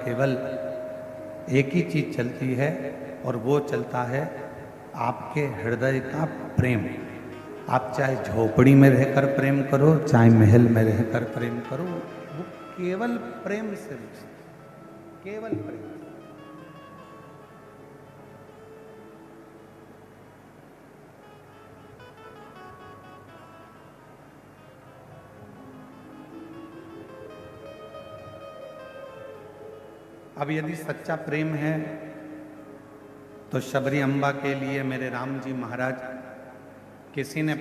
केवल एक ही चीज चलती है और वो चलता है आपके हृदय का प्रेम। आप चाहे झोपड़ी में रहकर प्रेम करो, चाहे महल में रहकर प्रेम करो, वो केवल प्रेम से रिश्ता, केवल प्रेम। अब यदि सच्चा प्रेम है तो शबरी अम्बा के लिए मेरे राम जी महाराज, किसी ने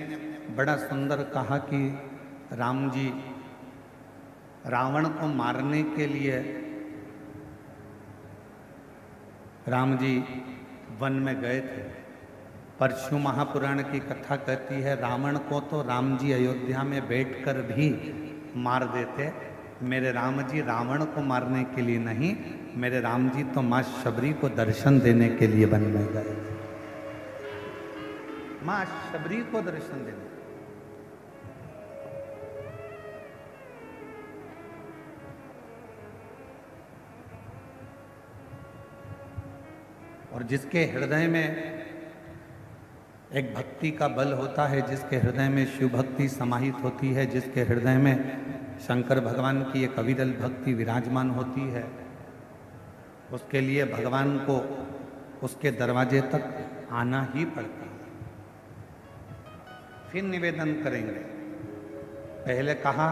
बड़ा सुंदर कहा कि राम जी रावण को मारने के लिए राम जी वन में गए थे। पर शिव महापुराण की कथा कहती है रावण को तो राम जी अयोध्या में बैठकर भी मार देते। मेरे राम जी रावण को मारने के लिए नहीं, मेरे राम जी तो माँ शबरी को दर्शन देने के लिए वन में गए। माँ शबरी को दर्शन देने। और जिसके हृदय में एक भक्ति का बल होता है, जिसके हृदय में शिव भक्ति समाहित होती है, जिसके हृदय में शंकर भगवान की एक अविरल भक्ति विराजमान होती है, उसके लिए भगवान को उसके दरवाजे तक आना ही पड़ता है। फिर निवेदन करेंगे, पहले कहा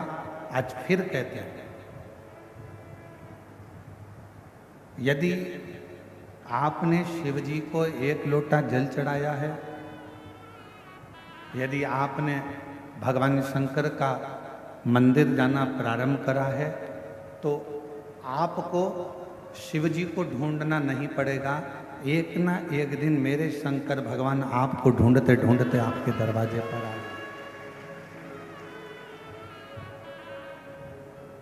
आज फिर कहते हैं, यदि आपने शिव जी को एक लोटा जल चढ़ाया है, यदि आपने भगवान शंकर का मंदिर जाना प्रारंभ करा है, तो आपको शिव जी को ढूंढना नहीं पड़ेगा। एक ना एक दिन मेरे शंकर भगवान आपको ढूंढते ढूंढते आपके दरवाजे पर आए।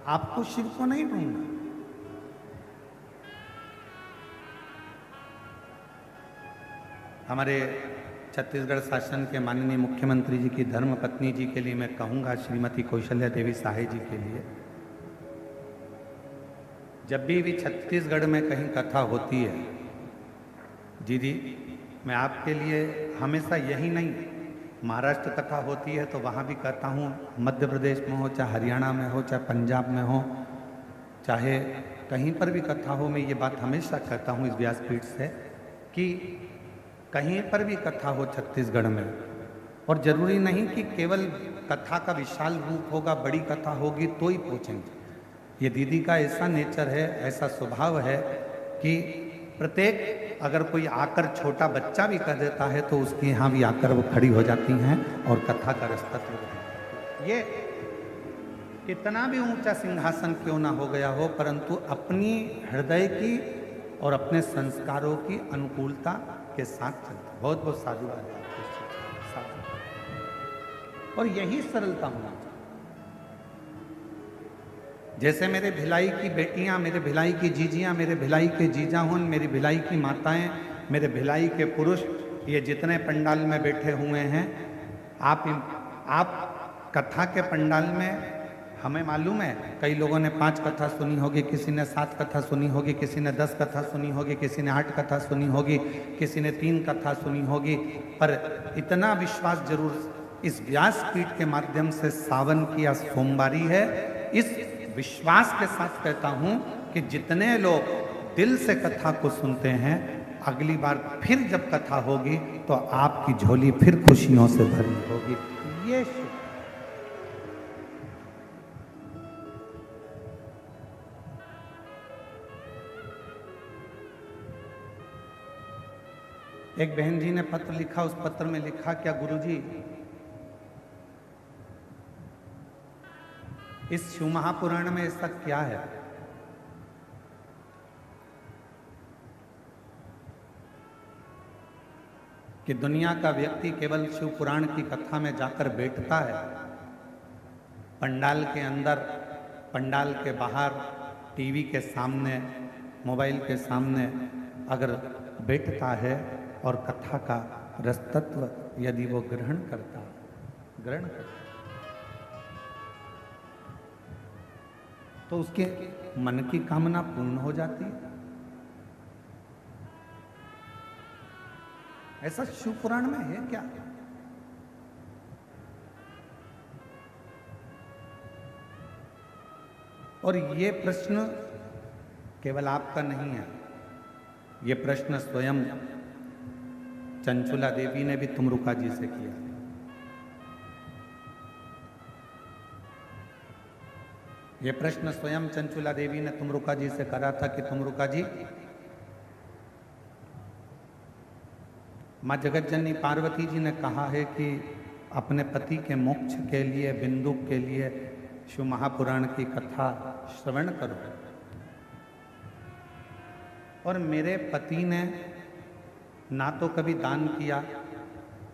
आपको शिव को नहीं ढूंढना। हमारे छत्तीसगढ़ शासन के माननीय मुख्यमंत्री जी की धर्म पत्नी जी के लिए मैं कहूँगा, श्रीमती कौशल्या देवी साहे जी के लिए, जब भी छत्तीसगढ़ में कहीं कथा होती है, दीदी मैं आपके लिए हमेशा यही नहीं, महाराष्ट्र कथा होती है तो वहाँ भी कहता हूँ, मध्य प्रदेश में हो, चाहे हरियाणा में हो, चाहे पंजाब में हो, चाहे कहीं पर भी कथा हो, मैं ये बात हमेशा कहता हूँ इस व्यासपीठ से कि कहीं पर भी कथा हो छत्तीसगढ़ में, और जरूरी नहीं कि केवल कथा का विशाल रूप होगा, बड़ी कथा होगी तो ही पहुँचेंगे। ये दीदी का ऐसा नेचर है, ऐसा स्वभाव है कि प्रत्येक अगर कोई आकर छोटा बच्चा भी कर देता है तो उसके यहाँ भी आकर वो खड़ी हो जाती हैं और कथा का रास्ता शुरू। ये कितना भी ऊंचा सिंहासन क्यों ना हो गया हो, परंतु अपनी हृदय की और अपने संस्कारों की अनुकूलता के साथ चलता। बहुत बहुत साधुवाद साधु। और यही सरलता होना चाहिए। जैसे मेरे भिलाई की बेटियां, मेरे भिलाई की जीजियां, मेरे भिलाई के जीजा हों, मेरी भिलाई की माताएं, मेरे भिलाई के पुरुष, ये जितने पंडाल में बैठे हुए हैं, आप कथा के पंडाल में, हमें मालूम है कई लोगों ने 5 कथा सुनी होगी, किसी ने 7 कथा सुनी होगी, किसी ने 10 कथा सुनी होगी, किसी ने 8 कथा सुनी होगी, किसी ने 3 कथा सुनी होगी, पर इतना विश्वास जरूर इस व्यासपीठ के माध्यम से सावन की या सोमवारी है, इस विश्वास के साथ कहता हूं कि जितने लोग दिल से कथा को सुनते हैं, अगली बार फिर जब कथा होगी तो आपकी झोली फिर खुशियों से भरी होगी। ये एक बहन जी ने पत्र लिखा, उस पत्र में लिखा, क्या गुरुजी इस शिव महापुराण में ऐसा क्या है कि दुनिया का व्यक्ति केवल शिव पुराण की कथा में जाकर बैठता है, पंडाल के अंदर, पंडाल के बाहर, टीवी के सामने, मोबाइल के सामने अगर बैठता है और कथा का रसतत्व यदि वो ग्रहण करता, तो उसके मन की कामना पूर्ण हो जाती है। ऐसा शिव पुराण में है क्या? और ये प्रश्न केवल आपका नहीं है, ये प्रश्न स्वयं चंचुला देवी ने भी तुमरुका जी से किया। ये प्रश्न स्वयं चंचुला देवी ने तुमरुका जी से करा था कि तुमरुका जी, माँ जगतजननी पार्वती जी ने कहा है कि अपने पति के मोक्ष के लिए, बिंदु के लिए शिव महापुराण की कथा श्रवण करो। और मेरे पति ने ना तो कभी दान किया,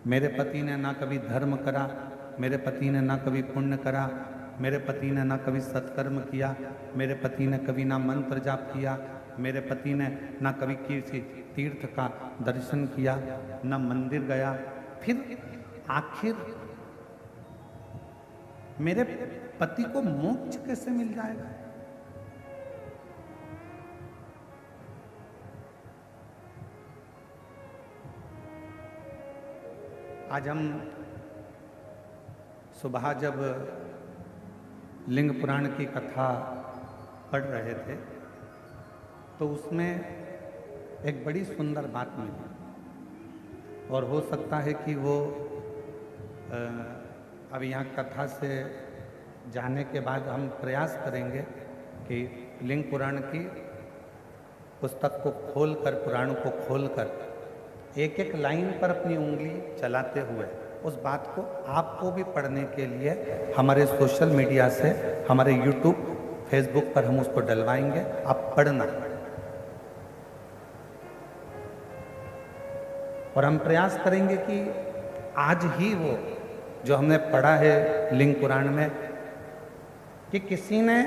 मेरे पति ने ना कभी धर्म करा, मेरे पति ने ना कभी पुण्य करा, मेरे पति ने ना कभी सत्कर्म किया, मेरे पति ने कभी ना मंत्र जाप किया, मेरे पति ने ना कभी किसी तीर्थ का दर्शन किया, ना मंदिर गया। फिर आखिर मेरे पति को मोक्ष कैसे मिल जाएगा? आज हम सुबह जब लिंग पुराण की कथा पढ़ रहे थे तो उसमें एक बड़ी सुंदर बात मिली, और हो सकता है कि वो अब यहाँ कथा से जाने के बाद हम प्रयास करेंगे कि लिंग पुराण की पुस्तक को खोलकर, पुराण को खोलकर एक एक लाइन पर अपनी उंगली चलाते हुए उस बात को आपको भी पढ़ने के लिए हमारे सोशल मीडिया से, हमारे यूट्यूब, फेसबुक पर हम उसको डलवाएंगे। आप पढ़ना, और हम प्रयास करेंगे कि आज ही वो जो हमने पढ़ा है लिंग पुराण में कि किसी ने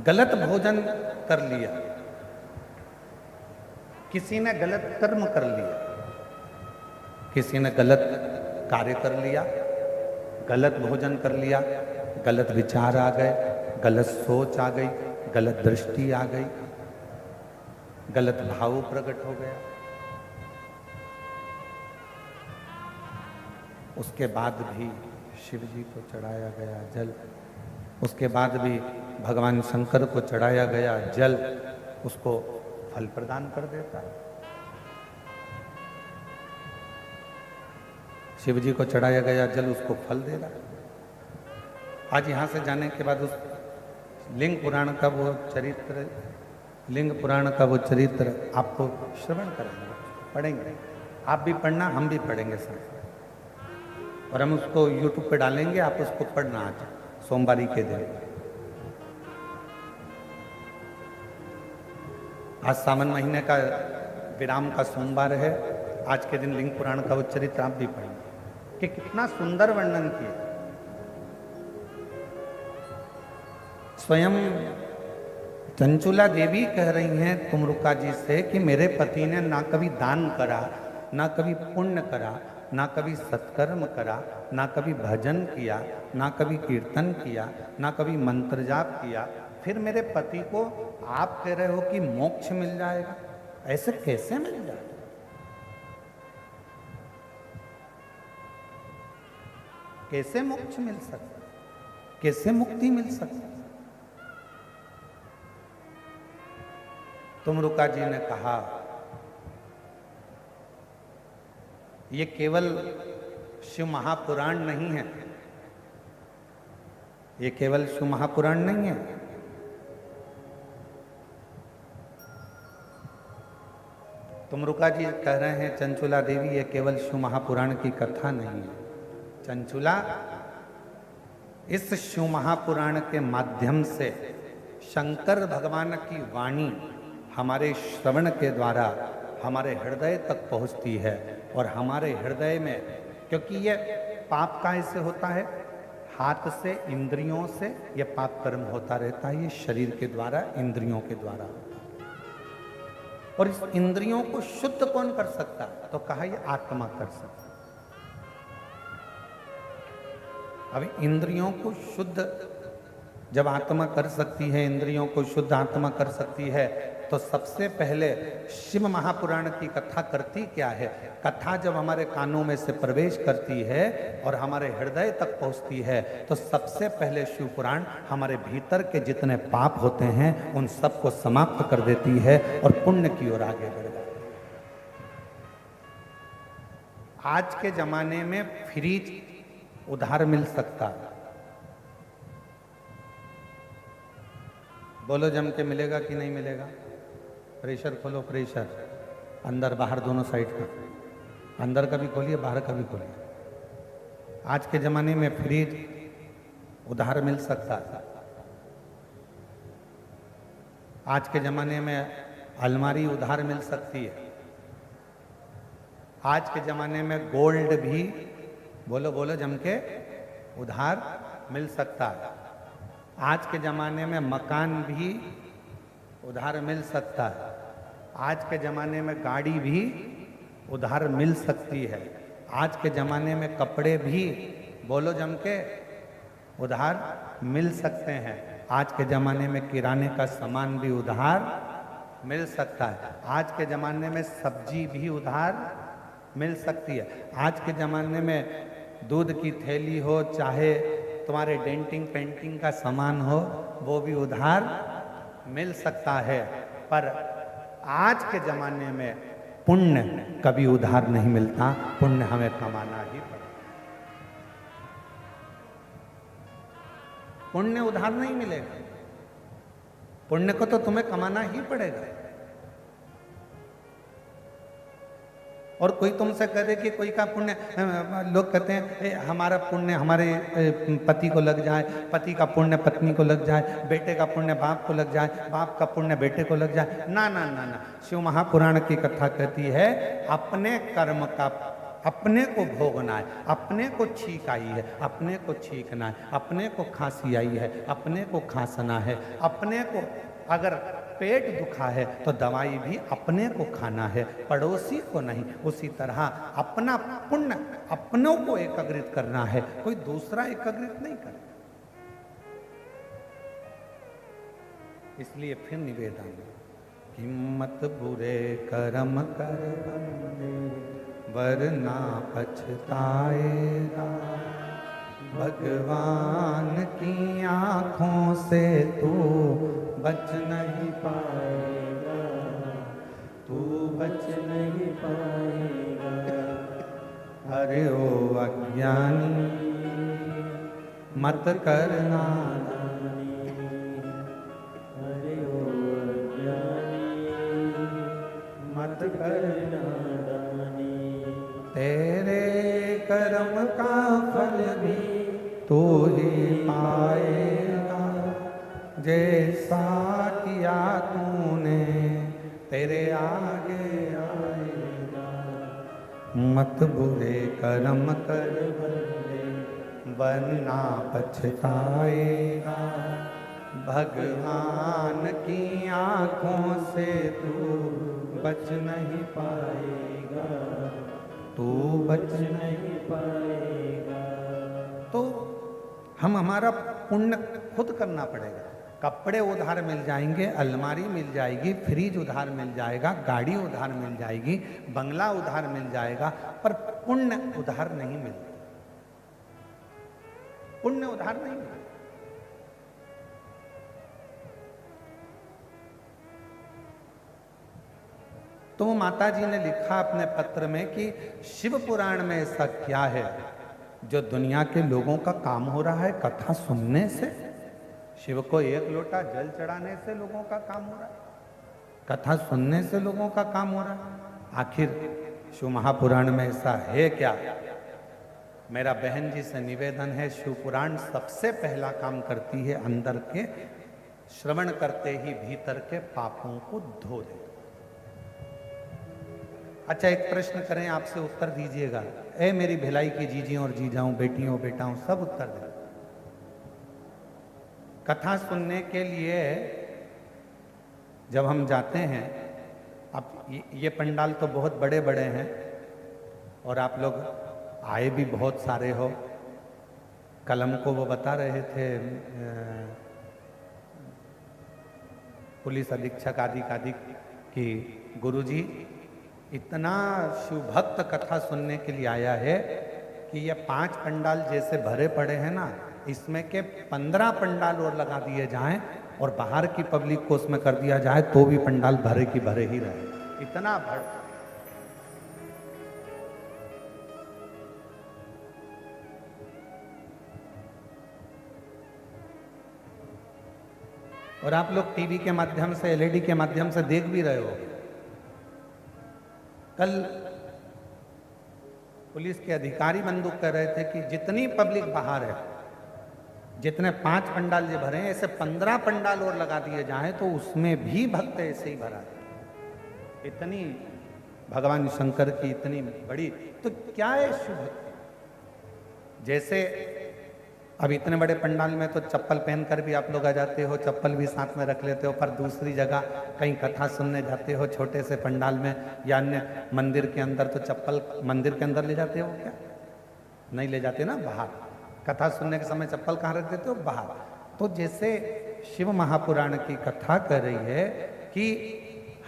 गलत भोजन कर लिया, किसी ने गलत कर्म कर लिया, किसी ने गलत कार्य कर लिया, गलत भोजन कर लिया, गलत विचार आ गए, गलत सोच आ गई, गलत दृष्टि आ गई, गलत भाव प्रकट हो गया। उसके बाद भी शिव जी को चढ़ाया गया जल, उसके बाद भी भगवान शंकर को चढ़ाया गया जल उसको फल प्रदान कर देता है। शिव जी को चढ़ाया गया जल उसको फल दे रहा है। आज यहाँ से जाने के बाद उस लिंग पुराण का वो चरित्र, लिंग पुराण का वो चरित्र आपको श्रवण करेंगे, पढ़ेंगे। आप भी पढ़ना, हम भी पढ़ेंगे साथ, और हम उसको यूट्यूब पे डालेंगे। आप उसको पढ़ना आज सोमवारी के दिन। आज सावन महीने का विराम का सोमवार है। आज के दिन लिंग पुराण का वो चरित्र आप भी पढ़ेंगे कि कितना सुंदर वर्णन किया। स्वयं चंचुला देवी कह रही हैं तुमरुका जी से कि मेरे पति ने ना कभी दान करा, ना कभी पुण्य करा, ना कभी सत्कर्म करा, ना कभी भजन किया, ना कभी कीर्तन किया, ना कभी मंत्र जाप किया, फिर मेरे पति को आप कह रहे हो कि मोक्ष मिल जाएगा। ऐसे कैसे मिल जाएगा? कैसे मोक्ष मिल सकता, कैसे मुक्ति मिल सकती? तुमरुका जी ने कहा ये केवल शिव महापुराण नहीं है, ये केवल शिव महापुराण नहीं है, तुमरुका जी कह रहे हैं चंचुला देवी ये केवल शिव महापुराण की कथा नहीं है। चंचुला, इस शिव महापुराण के माध्यम से शंकर भगवान की वाणी हमारे श्रवण के द्वारा हमारे हृदय तक पहुंचती है, और हमारे हृदय में, क्योंकि ये पाप कैसे होता है, हाथ से, इंद्रियों से ये पाप कर्म होता रहता है। ये शरीर के द्वारा, इंद्रियों के द्वारा होता है। और इस इंद्रियों को शुद्ध कौन कर सकता? तो कहा ये आत्मा कर सकता। अब इंद्रियों को शुद्ध जब आत्मा कर सकती है, इंद्रियों को शुद्ध आत्मा कर सकती है, तो सबसे पहले शिव महापुराण की कथा करती क्या है? कथा जब हमारे कानों में से प्रवेश करती है और हमारे हृदय तक पहुंचती है, तो सबसे पहले शिव पुराण हमारे भीतर के जितने पाप होते हैं उन सबको समाप्त कर देती है और पुण्य की ओर आगे बढ़ जाती है। आज के जमाने में फ्रिज उधार मिल सकता है, बोलो जम के मिलेगा कि नहीं मिलेगा? प्रेशर खोलो, प्रेशर अंदर बाहर दोनों साइड का, अंदर का भी खोलिए बाहर का भी खोलिए। आज के ज़माने में फ्रिज उधार मिल सकता है, आज के ज़माने में अलमारी उधार मिल सकती है, आज के ज़माने में गोल्ड भी, बोलो बोलो जम के, उधार मिल सकता है। आज के ज़माने में मकान भी उधार मिल सकता है, आज के ज़माने में गाड़ी भी उधार मिल सकती है, आज के ज़माने में कपड़े भी, बोलो जम के, उधार मिल सकते हैं, आज के ज़माने में किराने का सामान भी उधार मिल सकता है, आज के ज़माने में सब्जी भी उधार मिल सकती है, आज के ज़माने में दूध की थैली हो, चाहे तुम्हारे डेंटिंग पेंटिंग का सामान हो, वो भी उधार मिल सकता है। पर आज के ज़माने में पुण्य कभी उधार नहीं मिलता, पुण्य हमें कमाना ही पड़ेगा। पुण्य उधार नहीं मिलेगा, पुण्य को तो तुम्हें कमाना ही पड़ेगा। और कोई तुमसे करे कि कोई का पुण्य, लोग कहते हैं हमारा पुण्य हमारे पति को लग जाए, पति का पुण्य पत्नी को लग जाए, बेटे का पुण्य बाप को लग जाए, बाप का पुण्य बेटे को लग जाए। ना ना ना ना, शिव महापुराण की कथा कहती है अपने कर्म का अपने को भोगना है, अपने को छींक आई है अपने को छींकना है, अपने को खांसी आई है अपने को खांसना है, अपने को अगर पेट दुखा है तो दवाई भी अपने को खाना है, पड़ोसी को नहीं। उसी तरह अपना पुण्य अपनों को एकाग्रित करना है, कोई दूसरा एकाग्रित नहीं करे। इसलिए फिर निवेदन, हिम्मत बुरे कर्म कर बंदे वरना पछताएगा, भगवान की आंखों से तू बच नहीं पाएगा, तू बच नहीं पाएगा। अरे ओ अज्ञानी मत करना, अरे ओ अज्ञानी मत करना, तेरे कर्म का फल भी तू ही पाएगा, जैसा किया तूने तेरे आगे आएगा। मत बुरे कर्म कर बंदे वरना पछताएगा, भगवान की आंखों से तू बच नहीं पाएगा, तू बच नहीं पाएगा। तो हम हमारा पुण्य खुद करना पड़ेगा। कपड़े उधार मिल जाएंगे, अलमारी मिल जाएगी, फ्रिज उधार मिल जाएगा, गाड़ी उधार मिल जाएगी, बंगला उधार मिल जाएगा, पर पुण्य उधार नहीं मिलता, पुण्य उधार नहीं मिलता। तो माता जी ने लिखा अपने पत्र में कि शिव पुराण में ऐसा क्या है जो दुनिया के लोगों का काम हो रहा है कथा सुनने से? शिव को एक लोटा जल चढ़ाने से लोगों का काम हो रहा है, कथा सुनने से लोगों का काम हो रहा है। आखिर शिव महापुराण में ऐसा है क्या? मेरा बहन जी से निवेदन है, शिव पुराण सबसे पहला काम करती है अंदर के, श्रवण करते ही भीतर के पापों को धो दे। अच्छा, एक प्रश्न करें, आपसे उत्तर दीजिएगा। ए मेरी भिलाई की जीजियों और जीजाओं, बेटियों बेटाओं, सब उत्तर दें। कथा सुनने के लिए जब हम जाते हैं, अब ये पंडाल तो बहुत बड़े बड़े हैं और आप लोग आए भी बहुत सारे हो। कलम को वो बता रहे थे पुलिस अधीक्षक आदि कि गुरुजी इतना शिव भक्त कथा सुनने के लिए आया है कि ये 5 पंडाल जैसे भरे पड़े हैं ना, इसमें के 15 पंडाल और लगा दिए जाएं और बाहर की पब्लिक को उसमें कर दिया जाए तो भी पंडाल भरे की भरे ही रहे। इतना भर। और आप लोग टीवी के माध्यम से, एलईडी के माध्यम से देख भी रहे हो। कल पुलिस के अधिकारी बंदूक कह रहे थे कि जितनी पब्लिक बाहर है, जितने 5 पंडाल जो भरे हैं, ऐसे 15 पंडाल और लगा दिए जाएं तो उसमें भी भक्त ऐसे ही भरा है। इतनी भगवान शंकर की इतनी बड़ी, तो क्या है शिव भक्ति। जैसे अब इतने बड़े पंडाल में तो चप्पल पहनकर भी आप लोग आ जाते हो, चप्पल भी साथ में रख लेते हो, पर दूसरी जगह कहीं कथा सुनने जाते हो छोटे से पंडाल में या अन्य मंदिर के अंदर, तो चप्पल मंदिर के अंदर ले जाते हो क्या? नहीं ले जाते ना, बाहर। कथा सुनने के समय चप्पल कहाँ रख देते हो? बाहर। तो जैसे शिव महापुराण की कथा कर रही है कि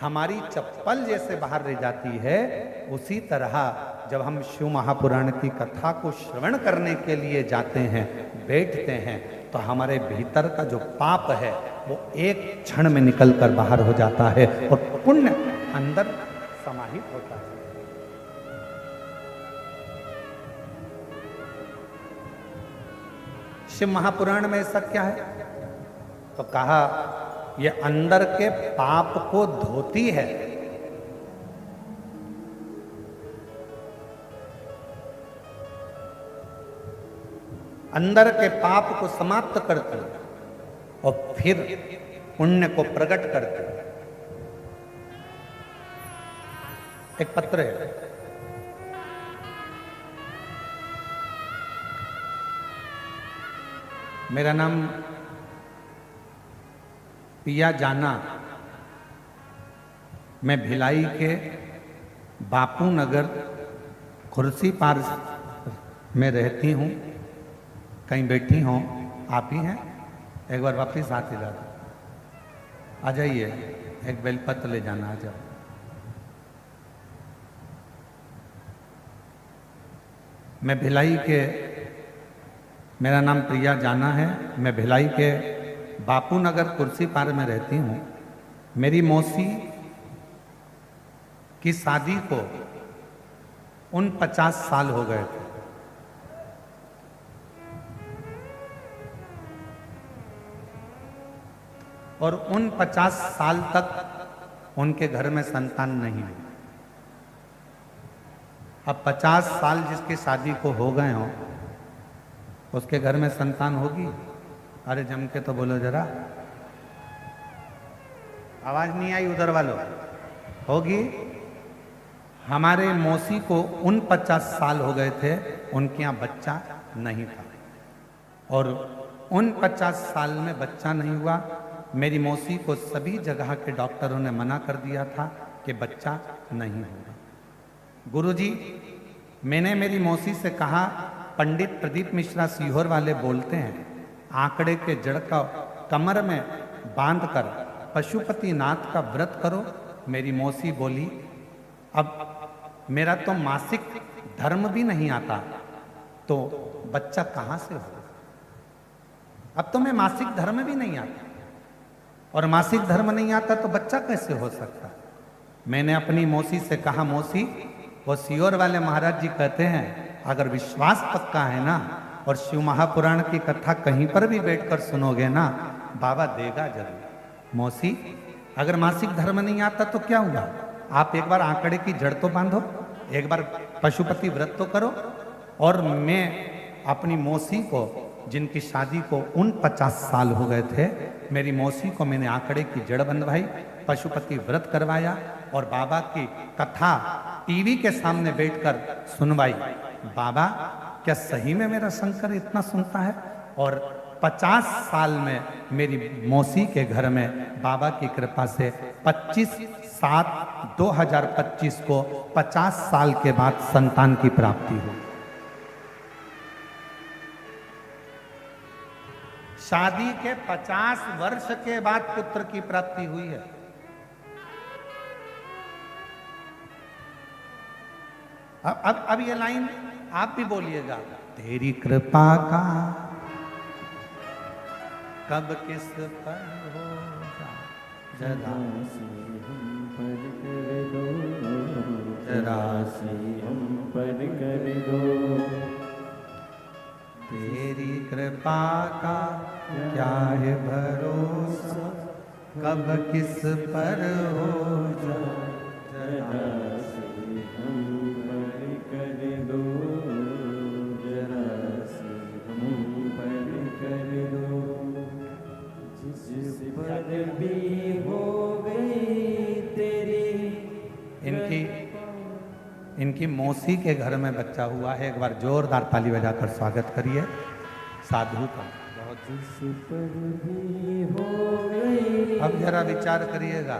हमारी चप्पल जैसे बाहर रह जाती है, उसी तरह जब हम शिव महापुराण की कथा को श्रवण करने के लिए जाते हैं, बैठते हैं, तो हमारे भीतर का जो पाप है वो एक क्षण में निकल कर बाहर हो जाता है और पुण्य अंदर समाहित होता है। शिव महापुराण में ऐसा क्या है? तो कहा ये अंदर के पाप को धोती है। अंदर के पाप को समाप्त करती है और फिर पुण्य को प्रकट करती है। एक पत्र है, मेरा नाम पिया जाना, मैं भिलाई के बापू नगर खुर्सी पार में रहती हूँ। कहीं बैठी हो आप ही हैं? एक बार वापिस हाथ हिला दो। आ जाइए, एक बेलपत्र ले जाना। आ जाओ। मैं भिलाई के, मेरा नाम प्रिया जाना है, मैं भिलाई के बापू नगर कुर्सी पार में रहती हूँ। मेरी मौसी की शादी को 49 साल हो गए थे और 49 साल तक उनके घर में संतान नहीं हुई। अब 50 साल जिसकी शादी को हो गए हो, उसके घर में संतान होगी? अरे जम के तो बोलो जरा, आवाज नहीं आई उधर वालों। होगी? हमारे मौसी को 49 साल हो गए थे, उनके यहाँ बच्चा नहीं था और 49 साल में बच्चा नहीं हुआ। मेरी मौसी को सभी जगह के डॉक्टरों ने मना कर दिया था कि बच्चा नहीं होगा। गुरुजी, मैंने मेरी मौसी से कहा, पंडित प्रदीप मिश्रा सीहोर वाले बोलते हैं आंकड़े के जड़ का कमर में बांधकर पशुपति नाथ का व्रत करो। मेरी मौसी बोली, अब मेरा तो मासिक धर्म भी नहीं आता, तो बच्चा कहाँ से होगा? अब तो मैं मासिक धर्म भी नहीं आता और मासिक धर्म नहीं आता तो बच्चा कैसे हो सकता? मैंने अपनी मौसी से कहा, मौसी, वो सीहोर वाले महाराज जी कहते हैं अगर विश्वास पक्का है ना और शिव महापुराण की कथा कहीं पर भी बैठकर सुनोगे ना, बाबा देगा जरूर। मौसी, अगर मासिक धर्म नहीं आता तो क्या हुआ? आप एक बार आंकड़े की जड़ तो बांधो, एक बार पशुपति व्रत तो करो। और मैं अपनी मौसी को, जिनकी शादी को 49 साल हो गए थे, मेरी मौसी को मैंने आंकड़े की जड़ बंधवाई, पशुपति व्रत करवाया और बाबा की कथा टीवी के सामने बैठकर सुनवाई। बाबा, क्या सही में मेरा शंकर इतना सुनता है? और 50 साल में मेरी मौसी के घर में बाबा की कृपा से 25/7/2025 को 50 साल के बाद संतान की प्राप्ति हुई। शादी के 50 वर्ष के बाद पुत्र की प्राप्ति हुई है। अब ये लाइन आप भी बोलिएगा, तेरी कृपा का कब किस पर होगा, जरा जरा से हम पर कर दो, तेरी कृपा का क्या है भरोसा, कब किस पर हो जरा से हम पर कर दो, जरा से हम पर कर दो, जिस पर भी हो गई तेरी। इनकी मौसी के घर में बच्चा हुआ है। एक बार जोरदार ताली बजाकर स्वागत करिए साधु का। जिस पर भी हो गई। अब जरा विचार करिएगा,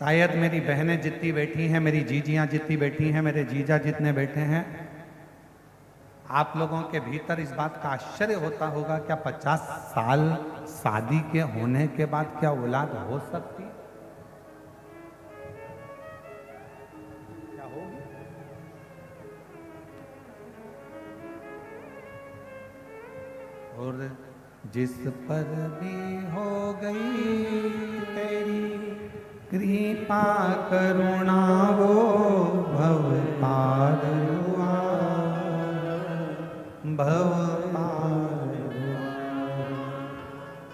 शायद मेरी बहनें जितनी बैठी हैं, मेरी जीजियां जितनी बैठी हैं, मेरे जीजा जितने बैठे हैं, आप लोगों के भीतर इस बात का आश्चर्य होता होगा, क्या 50 साल शादी के होने के बाद क्या औलाद हो सकती? क्या होगी? और जिस पर भी हो गई तेरी कृपा करुणा, वो भव पार हुआ, भव पार हुआ।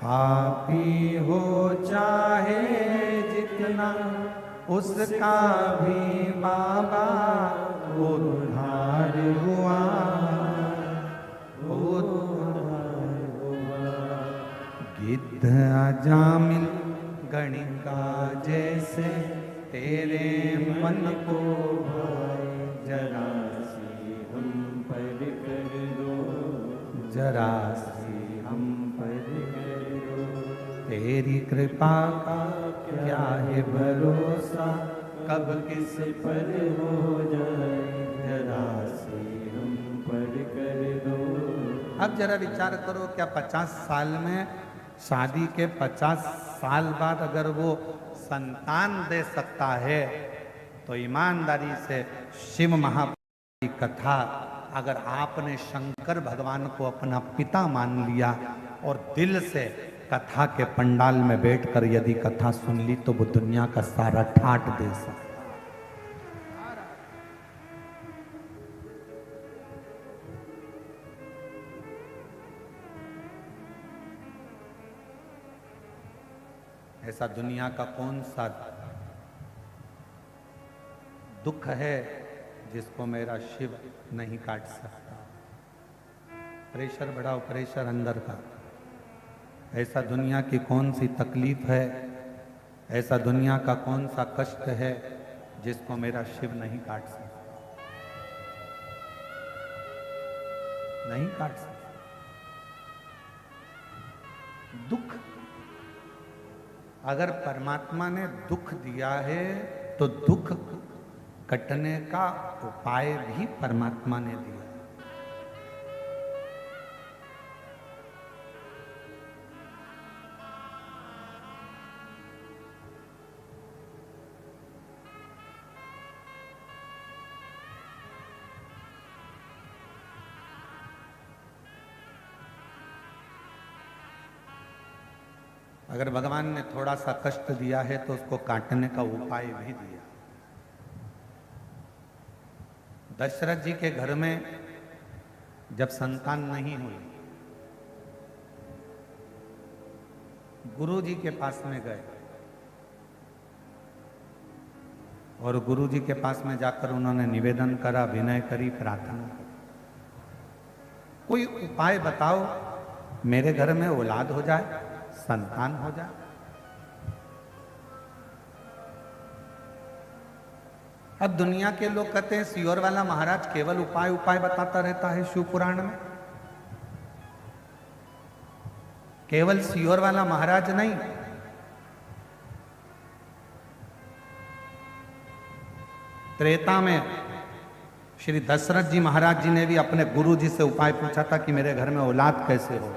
पापी हो चाहे जितना, उसका भी बाबा उद्धार हुआ, उद्धार हुआ। गिद्ध अजामिल गणिका जैसे तेरे मन को भाए, जरा से हम पर कर दो, जरा से हम पर कर दो, तेरी कृपा का क्या है भरोसा, कब किस पर हो जाए, जरा से हम पर कर दो। अब जरा विचार करो, क्या 50 साल में, शादी के 50 साल बाद अगर वो संतान दे सकता है, तो ईमानदारी से शिव महापुरुष की कथा, अगर आपने शंकर भगवान को अपना पिता मान लिया और दिल से कथा के पंडाल में बैठकर यदि कथा सुन ली, तो वो दुनिया का सारा ठाट दे सकता। ऐसा दुनिया का कौन सा दुख है जिसको मेरा शिव नहीं काट सकता? प्रेशर बढ़ाओ, प्रेशर अंदर का। ऐसा दुनिया की कौन सी तकलीफ है, ऐसा दुनिया का कौन सा कष्ट है जिसको मेरा शिव नहीं काट सकता? नहीं काट सकता। दुख, अगर परमात्मा ने दुख दिया है तो दुख कटने का उपाय भी परमात्मा ने दिया। अगर भगवान ने थोड़ा सा कष्ट दिया है तो उसको काटने का उपाय भी दिया। दशरथ जी के घर में जब संतान नहीं हुई, गुरु जी के पास में गए और गुरु जी के पास में जाकर उन्होंने निवेदन करा, विनय करी, प्रार्थना करी, कोई उपाय बताओ, मेरे घर में औलाद हो जाए, संतान हो जाए। अब दुनिया के लोग कहते हैं सियोर वाला महाराज केवल उपाय उपाय बताता रहता है शिव पुराण में। केवल सियोर वाला महाराज नहीं, त्रेता में श्री दशरथ जी महाराज जी ने भी अपने गुरु जी से उपाय पूछा था कि मेरे घर में औलाद कैसे हो।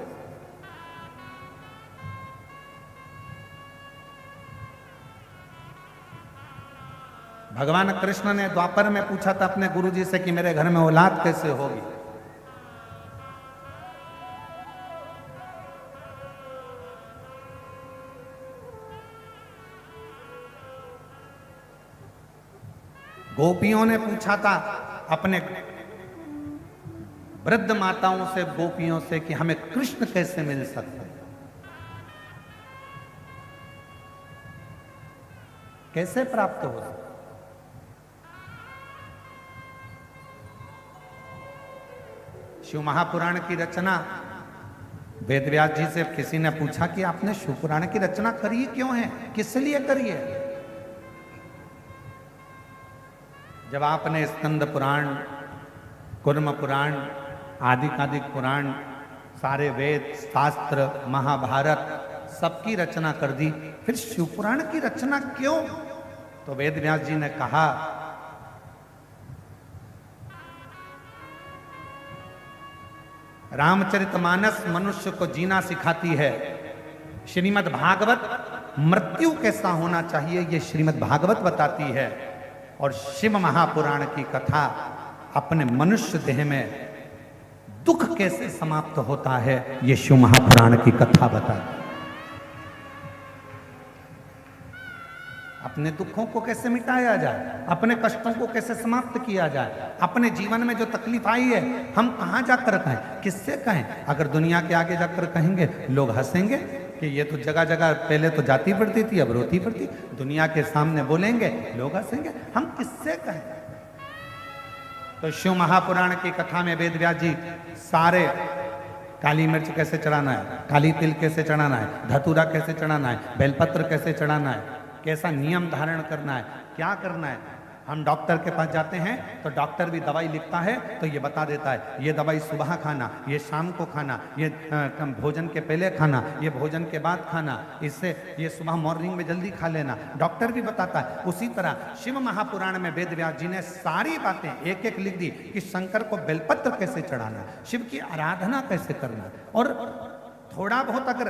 भगवान कृष्ण ने द्वापर में पूछा था अपने गुरु जी से कि मेरे घर में औलाद कैसे होगी। गोपियों ने पूछा था अपने वृद्ध माताओं से, गोपियों से कि हमें कृष्ण कैसे मिल सकते हैं, कैसे प्राप्त हो सकते। शिव महापुराण की रचना वेद व्यास जी से किसी ने पूछा कि आपने शिव पुराण की रचना करी क्यों है, किस लिए करी है। जब आपने स्कंद पुराण, कुर्म पुराण, आदिकादिक पुराण, सारे वेद शास्त्र, महाभारत सबकी रचना कर दी, फिर शिव पुराण की रचना क्यों। तो वेद व्यास जी ने कहा, रामचरितमानस मनुष्य को जीना सिखाती है, श्रीमद् भागवत मृत्यु कैसा होना चाहिए ये श्रीमद् भागवत बताती है, और शिव महापुराण की कथा अपने मनुष्य देह में दुख कैसे समाप्त होता है ये शिव महापुराण की कथा बताती है। अपने दुखों को कैसे मिटाया जाए, अपने कष्टों को कैसे समाप्त किया जाए, अपने जीवन में जो तकलीफ आई है हम कहाँ जाकर कहें, किससे कहें। अगर दुनिया के आगे जाकर कहेंगे लोग हंसेंगे कि ये तो जगह जगह पहले तो जाती पड़ती थी अब रोती पड़ती। दुनिया के सामने बोलेंगे लोग हंसेंगे, हम किससे कहें। तो शिव महापुराण की कथा में वेद व्यास जी सारे काली मिर्च कैसे चढ़ाना है, काली तिल कैसे चढ़ाना है, धतूरा कैसे चढ़ाना है, बेलपत्र कैसे चढ़ाना है, कैसा नियम धारण करना है, क्या करना है। हम डॉक्टर के पास जाते हैं तो डॉक्टर भी दवाई लिखता है तो ये बता देता है ये दवाई सुबह खाना, ये शाम को खाना, ये भोजन के पहले खाना, ये भोजन के बाद खाना, इससे ये सुबह मॉर्निंग में जल्दी खा लेना, डॉक्टर भी बताता है। उसी तरह शिव महापुराण में वेद व्यास जी ने सारी बातें एक एक लिख दी कि शंकर को बेलपत्र कैसे चढ़ाना, शिव की आराधना कैसे करना। और थोड़ा बहुत अगर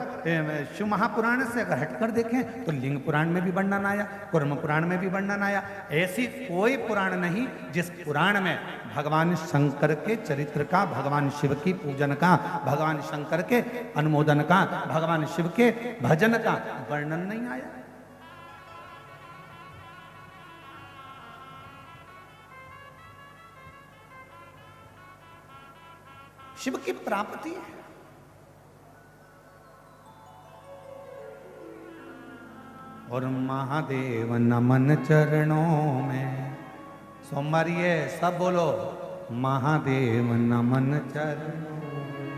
शिव महापुराण से अगर हटकर देखें तो लिंग पुराण में भी वर्णन आया, कुर्म पुराण में भी वर्णन आया। ऐसी कोई पुराण नहीं जिस पुराण में भगवान शंकर के चरित्र का, भगवान शिव की पूजन का, भगवान शंकर के अनुमोदन का, भगवान शिव के भजन का वर्णन नहीं आया। शिव की प्राप्ति है। और महादेव नमन चरणों में, सोमवार ये सब बोलो, महादेव नमन चरणों में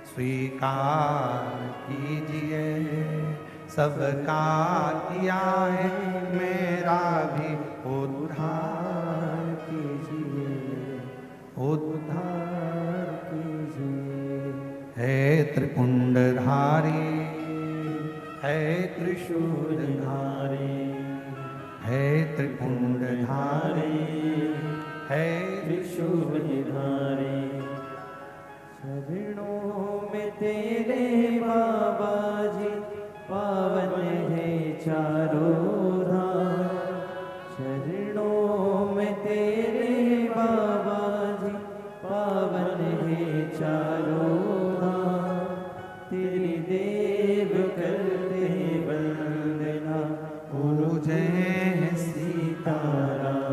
स्वीकार कीजिए, सबका किया है मेरा भी उद्धार कीजिए, उद्धार कीजिए। हे त्रिपुंडधारी, है त्रिशूलधारी, है त्रिपुंडधारी, है त्रिशूलधारी। चरणों में तेरे बाबा जी पावन है चारों धाम, चरणों में तेरे बाबा जी पावन है चारों धाम। तेरी देव करते वंदना, पूजे सीताराम।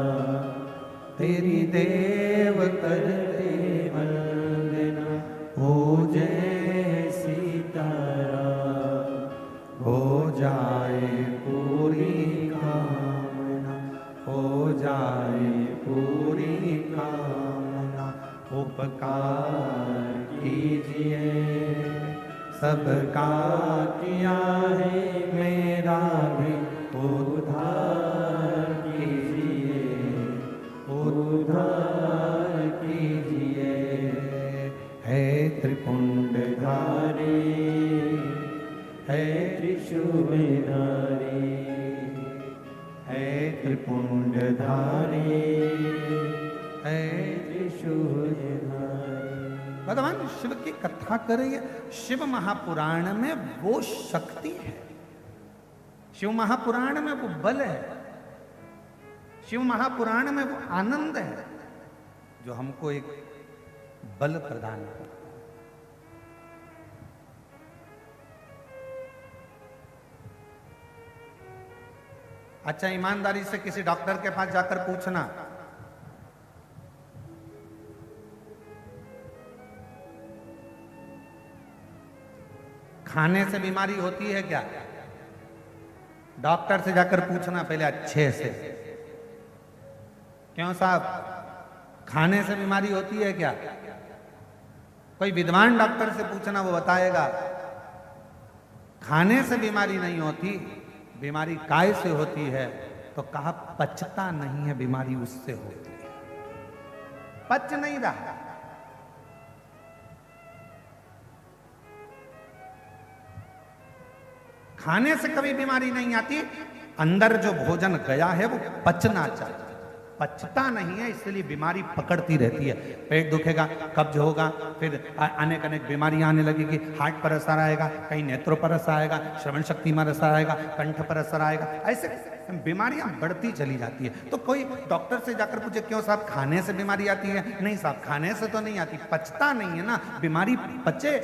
तेरी देव करते वंदना, पूजे सीताराम। हो जाए पूरी कामना, हो जाए पूरी कामना। उपकार कीजिए, सबका किया है मेरा भी उद्धार कीजिए, उद्धार कीजिए। है त्रिपुंडधारी, है त्रिशूलधारी, है त्रिपुंडधारी, भगवान शिव की कथा करिए। शिव महापुराण में वो शक्ति है, शिव महापुराण में वो बल है, शिव महापुराण में वो आनंद है जो हमको एक बल प्रदान करता है। अच्छा, ईमानदारी से किसी डॉक्टर के पास जाकर पूछना, खाने से बीमारी होती है क्या? डॉक्टर से जाकर पूछना पहले अच्छे से, क्यों साहब खाने से बीमारी होती है क्या? कोई विद्वान डॉक्टर से पूछना, वो बताएगा खाने से बीमारी नहीं होती, बीमारी काय से होती है। तो कहा पचता नहीं है, बीमारी उससे होती है, पच नहीं रहा। खाने से कभी बीमारी नहीं आती, अंदर जो भोजन गया है वो पचना चाहिए, पचता नहीं है, इसलिए बीमारी पकड़ती रहती है। पेट दुखेगा, कब्ज होगा, फिर अनेक अनेक बीमारियां आने लगेगी, हार्ट पर असर आएगा, कहीं नेत्रों पर असर आएगा, श्रवण शक्ति में असर आएगा, कंठ पर असर आएगा, ऐसे बीमारियां बढ़ती चली जाती है। तो कोई डॉक्टर से जाकर पूछे क्यों साहब खाने से बीमारी आती है? नहीं साहब खाने से तो नहीं आती, पचता नहीं है ना, बीमारी पचे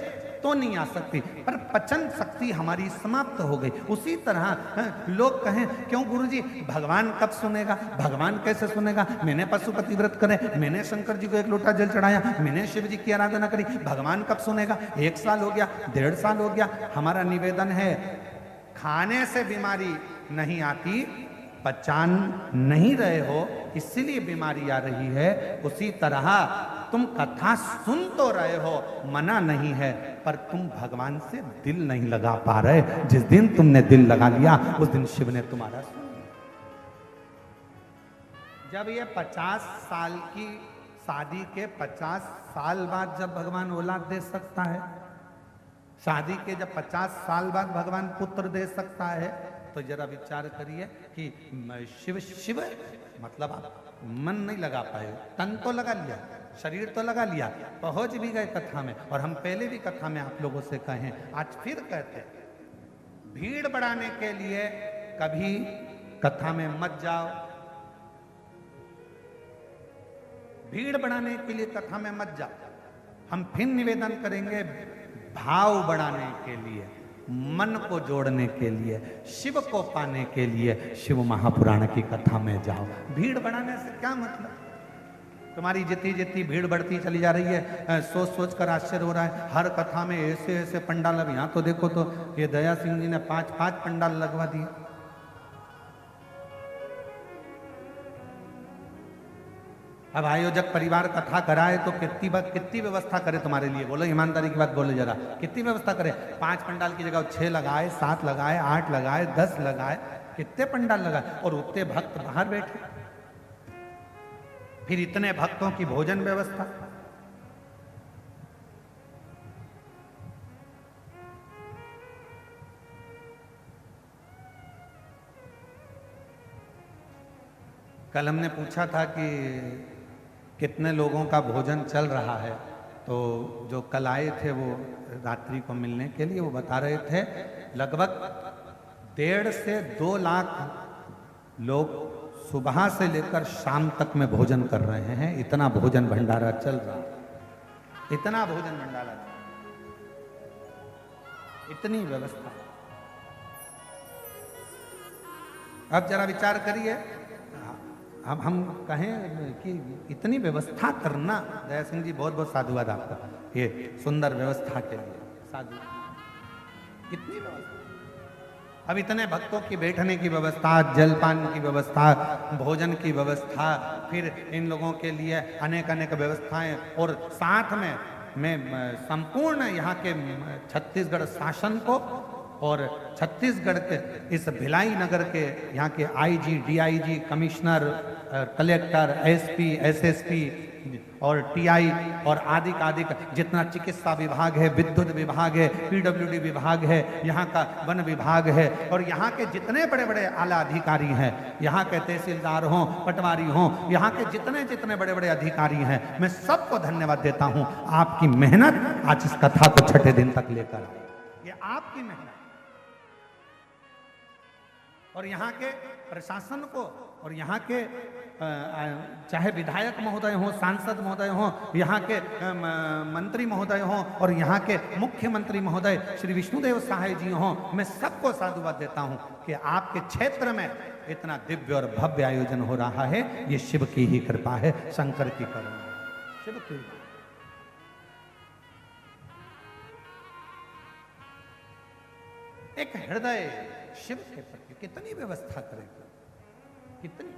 तो नहीं आ सकती, पर पचन शक्ति हमारी समाप्त हो गई। उसी तरह लोग कहें क्यों गुरुजी भगवान कब सुनेगा, भगवान कैसे सुनेगा? मैंने पशुपति व्रत करे, मैंने शंकर जी को 1 लोटा जल चढ़ाया, मैंने शिव जी की आराधना करी, भगवान कब सुनेगा? 1 साल हो गया, 1.5 साल हो गया। हमारा निवेदन है, खाने से बीमारी नहीं आती, पहचान नहीं रहे हो इसीलिए बीमारी आ रही है। उसी तरह तुम कथा सुन तो रहे हो, मना नहीं है, पर तुम भगवान से दिल नहीं लगा पा रहे। जिस दिन तुमने दिल लगा लिया उस दिन शिव ने तुम्हारा सुन लिया। जब ये 50 साल की शादी के 50 साल बाद जब भगवान औलाद दे सकता है, शादी के जब 50 साल बाद भगवान पुत्र दे सकता है, तो जरा विचार करिए कि शिव शिव मतलब आप मन नहीं लगा पाए, तन तो लगा लिया, शरीर तो लगा लिया, पहुंच भी गए कथा में। और हम पहले भी कथा में आप लोगों से कहें, आज फिर कहते हैं, भीड़ बढ़ाने के लिए कभी कथा में मत जाओ, भीड़ बढ़ाने के लिए कथा में मत जाओ। हम फिर निवेदन करेंगे, भाव बढ़ाने के लिए, मन को जोड़ने के लिए, शिव को पाने के लिए शिव महापुराण की कथा में जाओ। भीड़ बढ़ाने से क्या मतलब? तुम्हारी जितनी जितनी भीड़ बढ़ती चली जा रही है, सोच सोच कर आश्चर्य हो रहा है। हर कथा में ऐसे ऐसे पंडाल, अब यहाँ तो देखो तो ये दया सिंह जी ने 5-5 पंडाल लगवा दिए। अब आयोजक परिवार कथा कराए तो कितनी व्यवस्था करे तुम्हारे लिए? बोलो ईमानदारी की बात बोलो जरा, कितनी व्यवस्था करे? 5 पंडाल की जगह 6 लगाए, 7 लगाए, 8 लगाए, 10 लगाए, कितने पंडाल लगाए, और उतने भक्त बाहर बैठे, फिर इतने भक्तों की भोजन व्यवस्था। कल हमने पूछा था कि कितने लोगों का भोजन चल रहा है, तो जो कल आए थे वो रात्रि को मिलने के लिए, वो बता रहे थे लगभग 1.5 से 2 लाख लोग सुबह से लेकर शाम तक में भोजन कर रहे हैं। इतना भोजन भंडारा चल रहा है, इतना भोजन भंडारा, इतनी व्यवस्था। अब जरा विचार करिए, अब हम कहें कि इतनी व्यवस्था करना, दया सिंह जी बहुत बहुत साधुवाद आपका, ये सुंदर व्यवस्था के लिए साधु। कितनी व्यवस्था, अब इतने भक्तों की बैठने की व्यवस्था, जलपान की व्यवस्था, भोजन की व्यवस्था, फिर इन लोगों के लिए अनेक अनेक व्यवस्थाएं, और साथ में मैं संपूर्ण यहाँ के छत्तीसगढ़ शासन को और छत्तीसगढ़ के इस भिलाई नगर के यहाँ के IG, DIG, commissioner, collector, SP, SSP, और टीआई और आदि जितना चिकित्सा विभाग है, विद्युत विभाग है, पीडब्ल्यूडी विभाग है, यहाँ का वन विभाग है, और यहाँ के जितने बड़े बड़े आला अधिकारी हैं, यहाँ के तहसीलदार हों, पटवारी हों, यहाँ के जितने जितने बड़े बड़े अधिकारी हैं, मैं सबको धन्यवाद देता हूँ। आपकी मेहनत आज इस कथा को छठे दिन तक लेकर आई, ये आपकी मेहनत। और यहाँ के प्रशासन को और यहाँ के चाहे विधायक महोदय हों, सांसद महोदय हों, यहाँ के मंत्री महोदय हों और यहाँ के मुख्यमंत्री महोदय श्री विष्णुदेव सहाय जी हों, मैं सबको साधुवाद देता हूँ कि आपके क्षेत्र में इतना दिव्य और भव्य आयोजन हो रहा है। ये शिव की ही कृपा है, शंकर की करुणा है, शिव की। एक हृदय शिव के प्रति कितनी व्यवस्था करेगा, कितनी।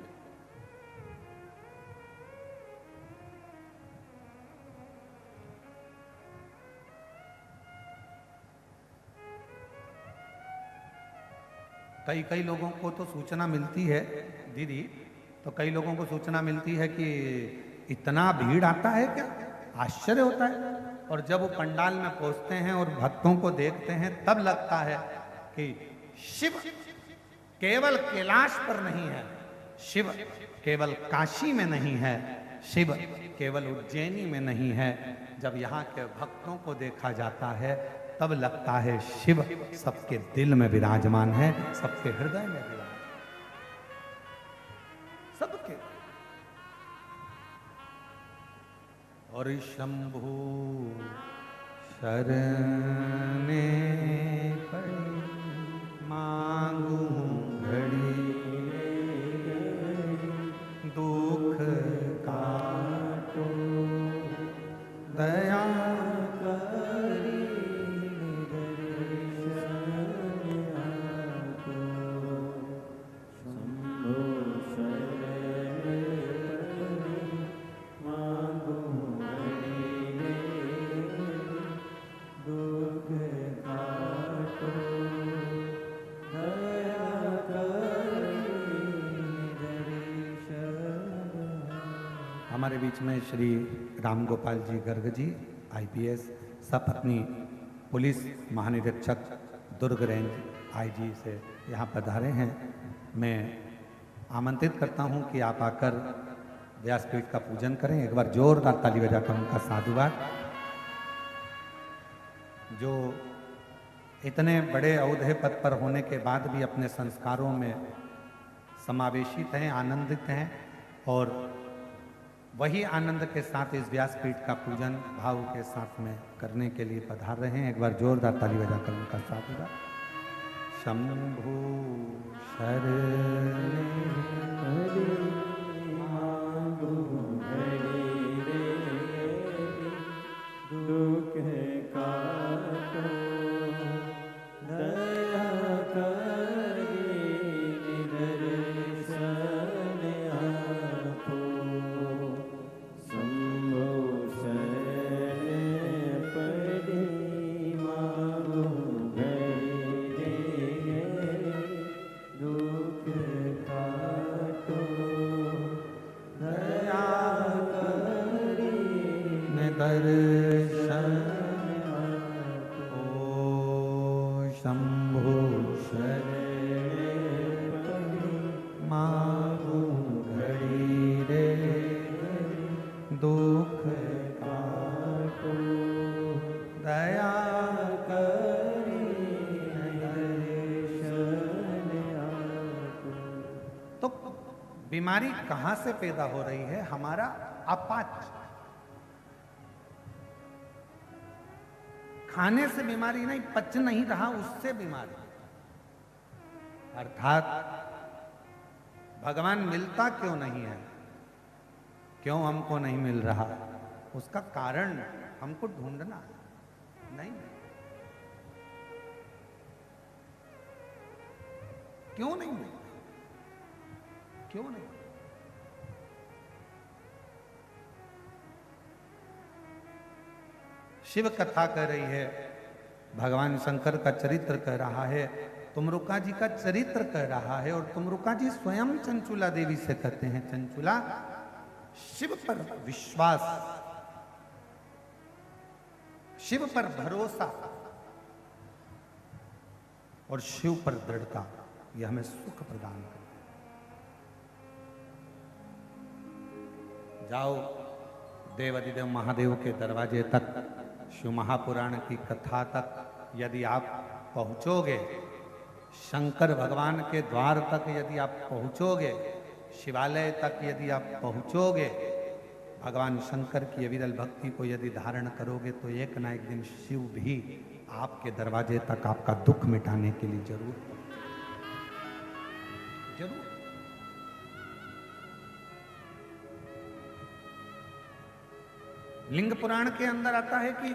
कई लोगों को तो सूचना मिलती है दीदी, तो कई लोगों को सूचना मिलती है कि इतना भीड़ आता है क्या, आश्चर्य होता है। और जब वो पंडाल में पहुंचते हैं और भक्तों को देखते हैं तब लगता है कि शिव केवल कैलाश पर नहीं है, शिव केवल काशी में नहीं है, शिव केवल उज्जैनी में नहीं है। जब यहाँ के भक्तों को देखा जाता है तब लगता है शिव सबके दिल में विराजमान है, सबके हृदय में विराजमान, सबके। और शंभु शरणे पड़ी मांगू घड़ी दुख काटो दया हमारे बीच में श्री राम गोपाल जी गर्ग जी आईपीएस सपत्नी पुलिस महानिरीक्षक दुर्ग रेंज आईजी से यहाँ पधारे हैं। मैं आमंत्रित करता हूँ कि आप आकर व्यासपीठ का पूजन करें। एक बार जोरदार ताली बजाकर उनका साधुवाद। जो इतने बड़े औहदे पद पर होने के बाद भी अपने संस्कारों में समावेशित हैं, आनंदित हैं, और वही आनंद के साथ इस व्यासपीठ का पूजन भाव के साथ में करने के लिए पधार रहे हैं। एक बार जोरदार ताली बजाकर उनका साधुवाद। शंभु शरणे मांगू घड़ी दुख काटो दया करी दर्शन आपो। शंभु शरणे पड़ी मांगू घड़ी दुख काटो दया करी दर्शन आपो। शंभु शरणे पड़ी मांगू घड़ी रे दुख काटो दया करी दर्शन आपो। तो बीमारी कहां से पैदा हो रही है? हमारा अपाच खाने से बीमारी नहीं, पच नहीं रहा उससे बीमारी। अर्थात भगवान मिलता क्यों नहीं है, क्यों हमको नहीं मिल रहा, उसका कारण हमको ढूंढना नहीं। क्यों नहीं मिलता, क्यों नहीं? शिव कथा कह रही है, भगवान शंकर का चरित्र कह रहा है, तुमरुका जी का चरित्र कह रहा है। और तुमरुका जी स्वयं चंचुला देवी से कहते हैं, चंचुला शिव पर विश्वास, शिव पर भरोसा और शिव पर दृढ़ता, यह हमें सुख प्रदान करे। जाओ देवाधिदेव महादेव के दरवाजे तक, शिव महापुराण की कथा तक यदि आप पहुंचोगे, शंकर भगवान के द्वार तक यदि आप पहुंचोगे, शिवालय तक यदि आप पहुंचोगे, भगवान शंकर की अविरल भक्ति को यदि धारण करोगे, तो एक ना एक दिन शिव भी आपके दरवाजे तक आपका दुख मिटाने के लिए जरूर जरूर। लिंग पुराण के अंदर आता है कि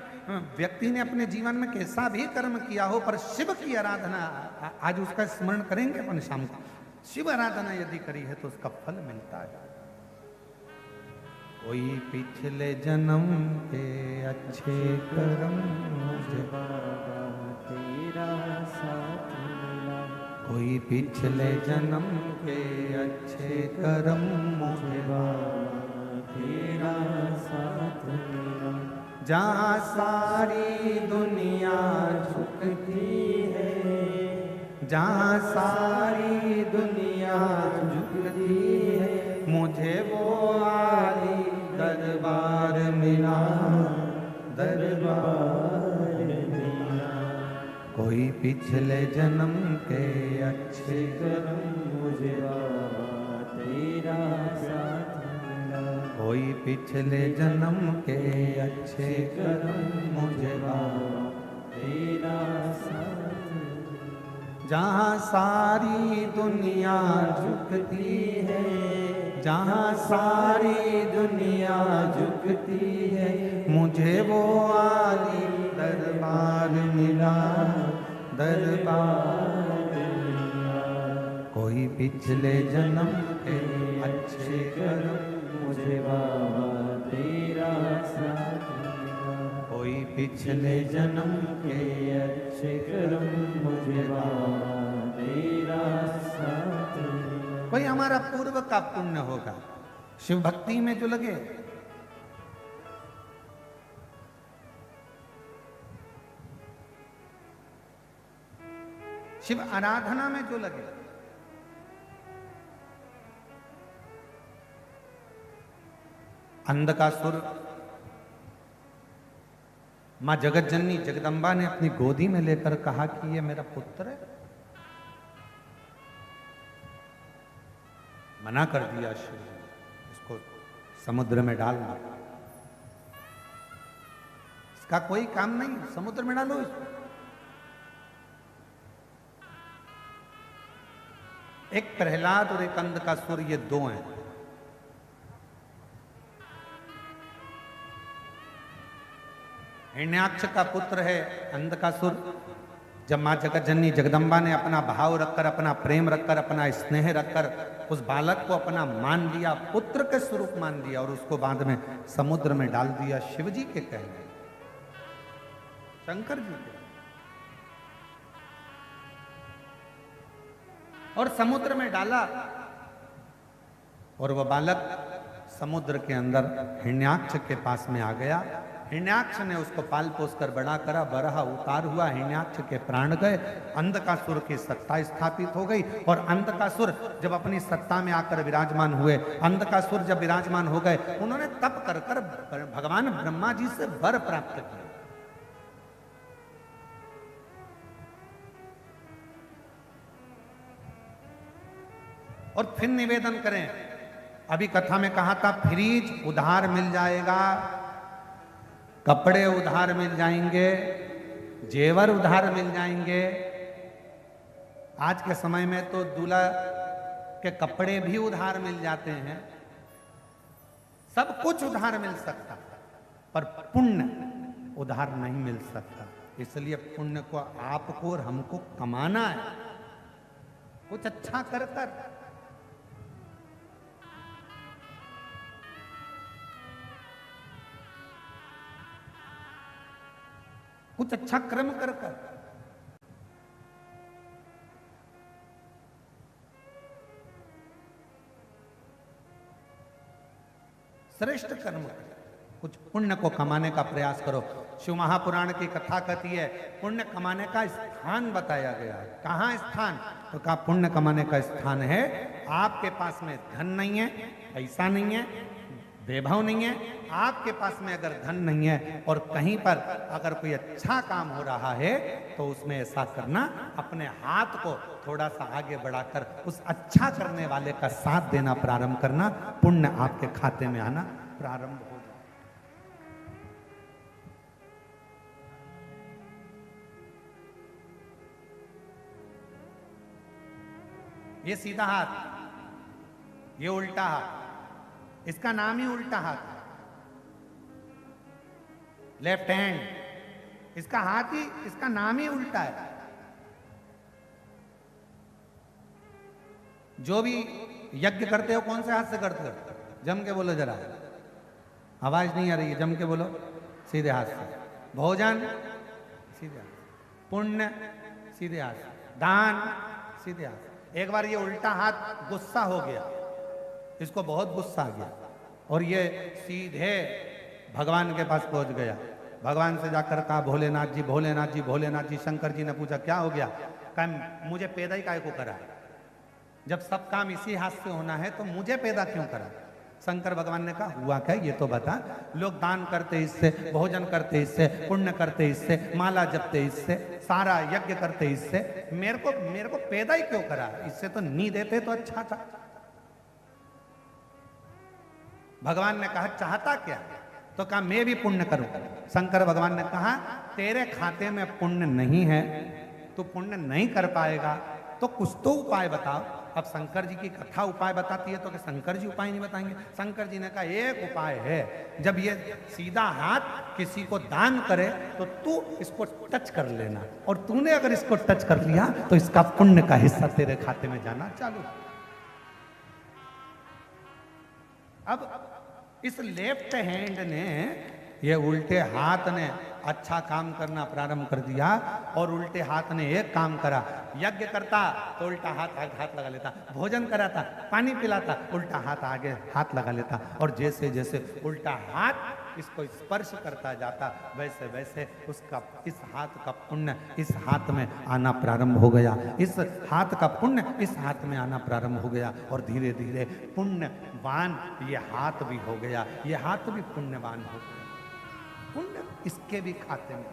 व्यक्ति ने अपने जीवन में कैसा भी कर्म किया हो, पर शिव की आराधना, आज उसका स्मरण करेंगे अपन शाम को, शिव आराधना यदि करी है तो उसका फल मिलता है। कोई पिछले जन्म के अच्छे कर्म मुझे बाबा तेरा साथ मिला, कोई पिछले जन्म के अच्छे कर्म मुझे बाबा तेरा साथ मिला। जहाँ सारी दुनिया झुकती है, जहाँ सारी दुनिया झुकती है, मुझे वो आली दरबार मिला, दरबार मिला। कोई पिछले जन्म के अच्छे कर्म मुझे बाबा तेरा साथ मिला, कोई पिछले जन्म के अच्छे कर्म मुझे बाबा तेरा साथ मिला। जहाँ सारी दुनिया झुकती है, जहाँ सारी दुनिया झुकती है, मुझे वो आली दरबार मिला, दरबार मिला। कोई पिछले जन्म के अच्छे कर्म मुझे बाबा तेरा साथ मिला, कोई पिछले जन्म के अच्छे कर्म मुझे बाबा तेरा साथ मिला। कोई हमारा पूर्व का पुण्य होगा, शिव भक्ति में जो लगे, शिव आराधना में जो लगे, अंधकासुर मां जगत जननी जगदम्बा ने अपनी गोदी में लेकर कहा कि ये मेरा पुत्र है, मना कर दिया शिव जी, इसको समुद्र में डाल दो, इसका कोई काम नहीं, समुद्र में डालो इसको। एक प्रहलाद और एक अंधकासुर, ये दो हैं। हिरण्याक्ष का पुत्र है अंधकासुर। जब मां जगत जननी जगदम्बा ने अपना भाव रखकर, अपना प्रेम रखकर, अपना स्नेह रखकर उस बालक को अपना मान लिया, पुत्र के स्वरूप मान लिया, और उसको बाद में समुद्र में डाल दिया, शिव जी के कहने, शंकर जी के, और समुद्र में डाला, और वह बालक समुद्र के अंदर हिरण्याक्ष के पास में आ गया। हिरण्याक्ष ने उसको पाल पोस कर बड़ा करा, बरहा उतार हुआ, हिरण्याक्ष के प्राण गए, अंधकासुर की सत्ता स्थापित हो गई। और अंधकासुर जब अपनी सत्ता में आकर विराजमान हुए, अंधकासुर जब विराजमान हो गए, उन्होंने तप कर कर भगवान ब्रह्मा जी से वर प्राप्त किया। और फिर निवेदन करें, अभी कथा में कहा था फ्रीज उधार मिल जाएगा, कपड़े उधार मिल जाएंगे, जेवर उधार मिल जाएंगे। आज के समय में तो दूल्हा के कपड़े भी उधार मिल जाते हैं, सब कुछ उधार मिल सकता, पर पुण्य उधार नहीं मिल सकता। इसलिए पुण्य को आपको और हमको कमाना है, कुछ अच्छा कर कर। कुछ अच्छा कर्म कर कर। श्रेष्ठ कर्म करो, कुछ पुण्य को कमाने का प्रयास करो। शिव महापुराण की कथा कहती है पुण्य कमाने का स्थान बताया गया है। कहाँ स्थान? तो कहा पुण्य कमाने का स्थान है आपके पास में धन नहीं है, पैसा नहीं है, वैभव नहीं है, आपके पास में अगर धन नहीं है और कहीं पर अगर कोई अच्छा काम हो रहा है तो उसमें ऐसा करना, अपने हाथ को थोड़ा सा आगे बढ़ाकर उस अच्छा करने वाले का साथ देना प्रारंभ करना, पुण्य आपके खाते में आना प्रारंभ हो जाए। ये सीधा हाथ, ये उल्टा हाथ, इसका नाम ही उल्टा हाथ है, लेफ्ट हैंड। इसका हाथ ही, इसका नाम ही उल्टा है। जो भी यज्ञ करते हो कौन से हाथ से करते हो? जम के बोलो जरा, आवाज नहीं आ रही है, जम के बोलो। सीधे हाथ से। भोजन सीधे हाथ से, पुण्य सीधे हाथ से, दान सीधे हाथ से। एक बार ये उल्टा हाथ गुस्सा हो गया, इसको बहुत गुस्सा आ गया और ये सीधे भगवान के पास पहुंच गया। भगवान से जाकर कहा भोलेनाथ जी, भोलेनाथ जी, भोलेनाथ जी। शंकर जी ने पूछा क्या हो गया? कहा मुझे पैदा ही काहे को करा है? जब सब काम इसी हाथ से होना है तो मुझे पैदा क्यों करा? शंकर भगवान ने कहा हुआ क्या ये तो बता। लोग दान करते इससे, भोजन करते इससे, पुण्य करते इससे, माला जपते इससे, सारा यज्ञ करते इससे, मेरे को पैदा ही क्यों करा? इससे तो नहीं देते तो अच्छा था। भगवान ने कहा चाहता क्या? तो कहा मैं भी पुण्य करूं। शंकर भगवान ने कहा तेरे खाते में पुण्य नहीं है, तू पुण्य नहीं कर पाएगा, तो कुछ तो उपाय बताओ। अब शंकर जी की कथा उपाय बताती है तो कि शंकर जी उपाय नहीं बताएंगे? शंकर जी ने कहा एक उपाय है, जब ये सीधा हाथ किसी को दान करे तो तू इसको टच कर लेना, और तूने अगर इसको टच कर लिया तो इसका पुण्य का हिस्सा तेरे खाते में जाना चालू। अब इस लेफ्ट हैंड ने, ये उल्टे हाथ ने अच्छा काम करना प्रारंभ कर दिया और उल्टे हाथ ने एक काम करा। यज्ञ करता तो उल्टा हाथ लगा लेता, भोजन कराता, पानी पिलाता, उल्टा हाथ आगे हाथ लगा लेता, और जैसे जैसे उल्टा हाथ इसको स्पर्श करता जाता वैसे वैसे उसका इस हाथ का पुण्य इस हाथ में आना प्रारंभ हो गया, इस हाथ का पुण्य इस हाथ में आना प्रारंभ हो गया, और धीरे धीरे पुण्यवान ये हाथ भी हो गया, ये हाथ भी पुण्यवान हो गया। पुण्य इसके भी खाते में।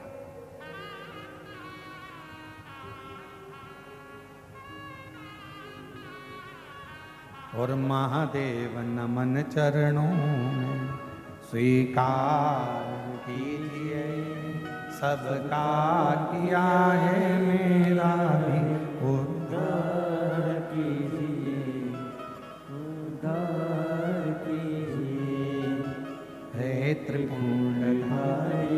और महादेव नमन चरणों में स्वीकार कीजिए, सबका किया है मेरा भी उद्धार कीजिए, उद्धार कीजिए। हे त्रिपुंडधारी,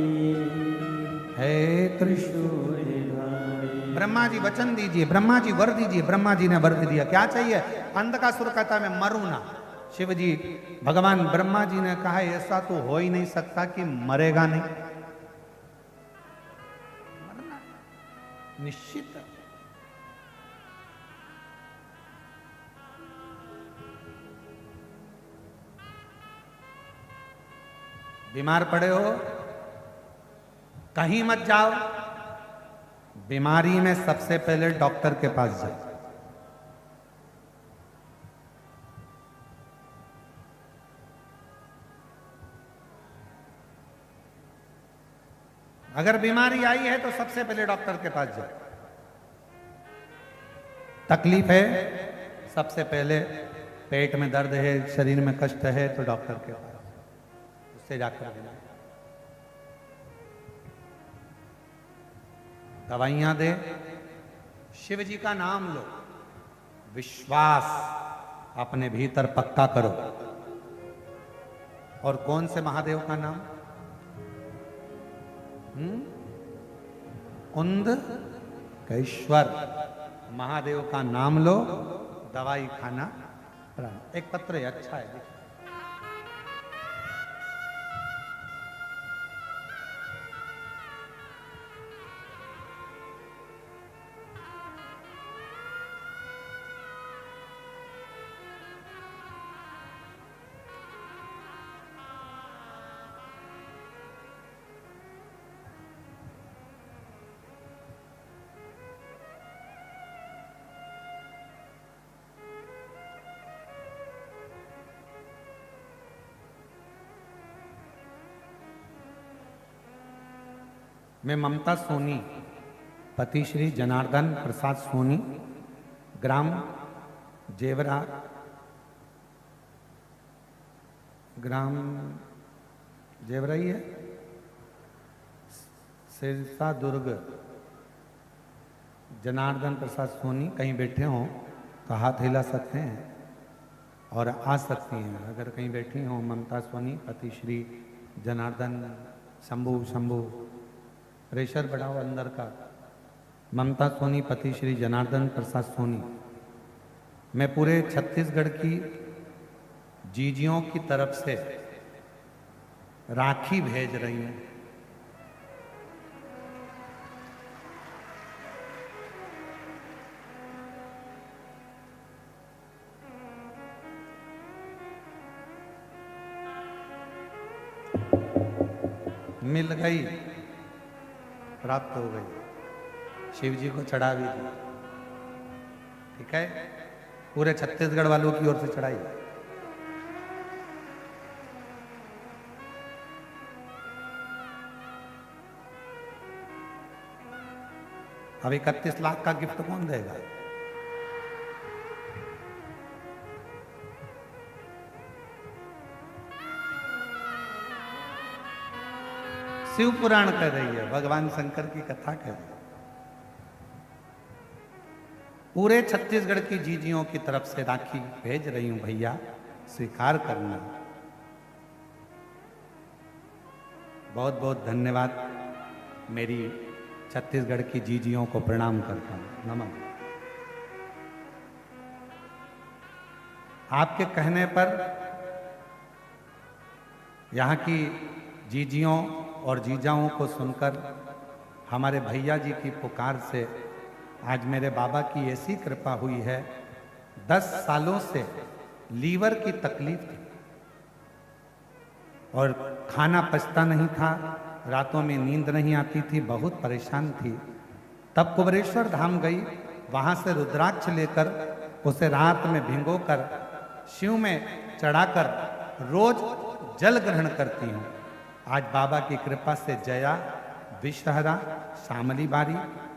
हे त्रिशूलधारी। ब्रह्मा जी वचन दीजिए, ब्रह्मा जी वर दीजिए। ब्रह्मा जी ने वर दिया, क्या चाहिए? अंधकासुर कहता मैं मरूं ना। शिव जी, भगवान ब्रह्मा जी ने कहा ऐसा तो हो ही नहीं सकता कि मरेगा नहीं, मरना निश्चित। बीमार पड़े हो कहीं मत जाओ, बीमारी में सबसे पहले डॉक्टर के पास जाओ। अगर बीमारी आई है तो सबसे पहले डॉक्टर के पास जाओ। तकलीफ है, सबसे पहले पेट में दर्द है, शरीर में कष्ट है तो डॉक्टर के पास, उससे जाकर दवाइयां दे। शिव जी का नाम लो, विश्वास अपने भीतर पक्का करो। और कौन से महादेव का नाम? कुंदकेश्वर महादेव का नाम लो, दवाई खाना। एक पत्र है, अच्छा है, देखिए। मैं ममता सोनी, पति श्री जनार्दन प्रसाद सोनी, ग्राम जेवरा, ग्राम जेवरा ही है, सिरसा दुर्ग, जनार्दन प्रसाद सोनी। कहीं बैठे हों तो हाथ हिला सकते हैं और आ सकती हैं। अगर कहीं बैठी हों ममता सोनी, पति श्री जनार्दन, शंभू प्रेशर बढ़ाओ अंदर का। ममता सोनी, पति श्री जनार्दन प्रसाद सोनी। मैं पूरे छत्तीसगढ़ की जीजियों की तरफ से राखी भेज रही हूँ। मिल गई, प्राप्त हो गई, शिव जी को चढ़ा भी दी। ठीक है, पूरे छत्तीसगढ़ वालों की ओर से चढ़ाई। अब 31 लाख का गिफ्ट कौन देगा? शिव पुराण कर रही है, भगवान शंकर की कथा कर रही है। पूरे छत्तीसगढ़ की जीजियों की तरफ से राखी भेज रही हूं भैया, स्वीकार करना। बहुत बहुत धन्यवाद। मेरी छत्तीसगढ़ की जीजियों को प्रणाम करता हूं, नमन। आपके कहने पर यहाँ की जीजियों और जीजाओं को सुनकर, हमारे भैया जी की पुकार से आज मेरे बाबा की ऐसी कृपा हुई है। 10 सालों से लीवर की तकलीफ थी और खाना पचता नहीं था, रातों में नींद नहीं आती थी, बहुत परेशान थी। तब कुबरेश्वर धाम गई, वहाँ से रुद्राक्ष लेकर उसे रात में भिगोकर शिव में चढ़ाकर रोज जल ग्रहण करती हूँ। आज बाबा की कृपा से जया, विषहरा, शामली बारी,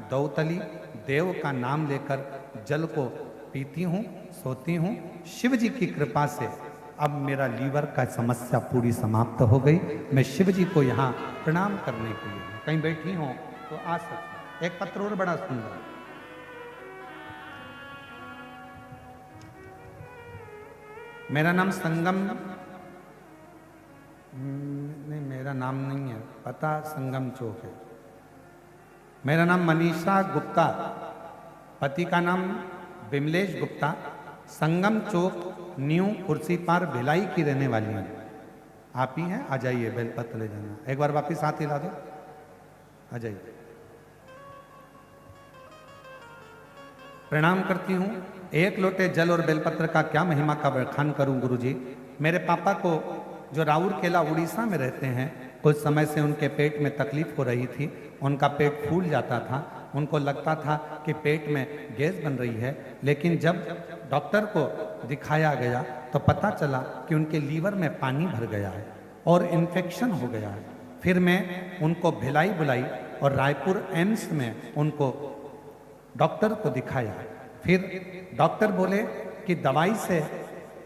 दौतली, देव का नाम लेकर जल को पीती हूँ, सोती हूँ। शिव जी की कृपा से अब मेरा लीवर का समस्या पूरी समाप्त हो गई। मैं शिव जी को यहाँ प्रणाम करने के लिए, कहीं बैठी हूँ तो आ सकती। एक पत्र और बड़ा सुंदर, मेरा नाम संगम, नहीं मेरा नाम नहीं है, पता संगम चौक है। मेरा नाम मनीषा गुप्ता, पति का नाम बिमलेश गुप्ता, संगम चौक न्यू कुर्सी पार भिलाई की रहने वाली हैं। आप ही हैं? आ जाइए, बेलपत्र ले जाना। एक बार वापिस हाथ हिला दो, आ जाइए। प्रणाम करती हूँ। एक लोटे जल और बेलपत्र का क्या महिमा का बखान करूं गुरुजी। मेरे पापा को, जो राउर केला उड़ीसा में रहते हैं, कुछ समय से उनके पेट में तकलीफ हो रही थी। उनका पेट फूल जाता था, उनको लगता था कि पेट में गैस बन रही है। लेकिन जब डॉक्टर को दिखाया गया तो पता चला कि उनके लीवर में पानी भर गया है और इन्फेक्शन हो गया है। फिर मैं उनको भिलाई बुलाई और रायपुर एम्स में उनको डॉक्टर को दिखाया। फिर डॉक्टर बोले कि दवाई से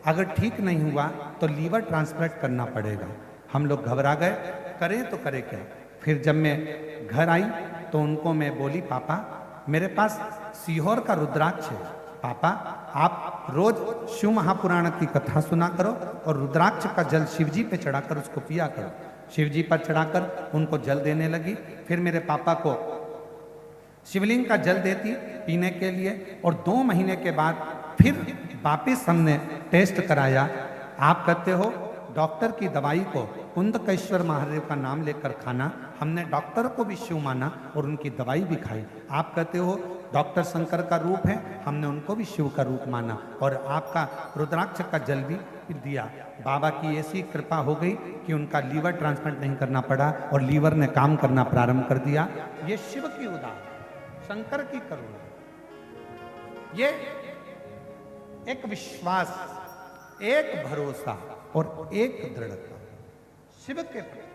अगर ठीक नहीं हुआ तो लीवर ट्रांसप्लांट करना पड़ेगा। हम लोग घबरा गए, करें तो करें क्या। फिर जब मैं घर आई तो उनको मैं बोली, पापा मेरे पास सीहोर का रुद्राक्ष है, पापा आप रोज शिव महापुराण की कथा सुना करो और रुद्राक्ष का जल शिवजी पे चढ़ाकर उसको पिया करो। शिवजी पर चढ़ाकर उनको जल देने लगी। फिर मेरे पापा को शिवलिंग का जल देती पीने के लिए और 2 महीने के बाद फिर वापिस हमने टेस्ट कराया। आप कहते हो डॉक्टर की दवाई को कुंदकेश्वर महादेव का नाम लेकर खाना। हमने डॉक्टर को भी शिव माना और उनकी दवाई भी खाई। आप कहते हो डॉक्टर शंकर का रूप है, हमने उनको भी शिव का रूप माना और आपका रुद्राक्ष का जल भी दिया। बाबा की ऐसी कृपा हो गई कि उनका लीवर ट्रांसप्लांट नहीं करना पड़ा और लीवर ने काम करना प्रारंभ कर दिया। ये शिव की उदाहरण, शंकर की करुणा, ये एक विश्वास, एक भरोसा और एक दृढ़ता शिव के प्रति।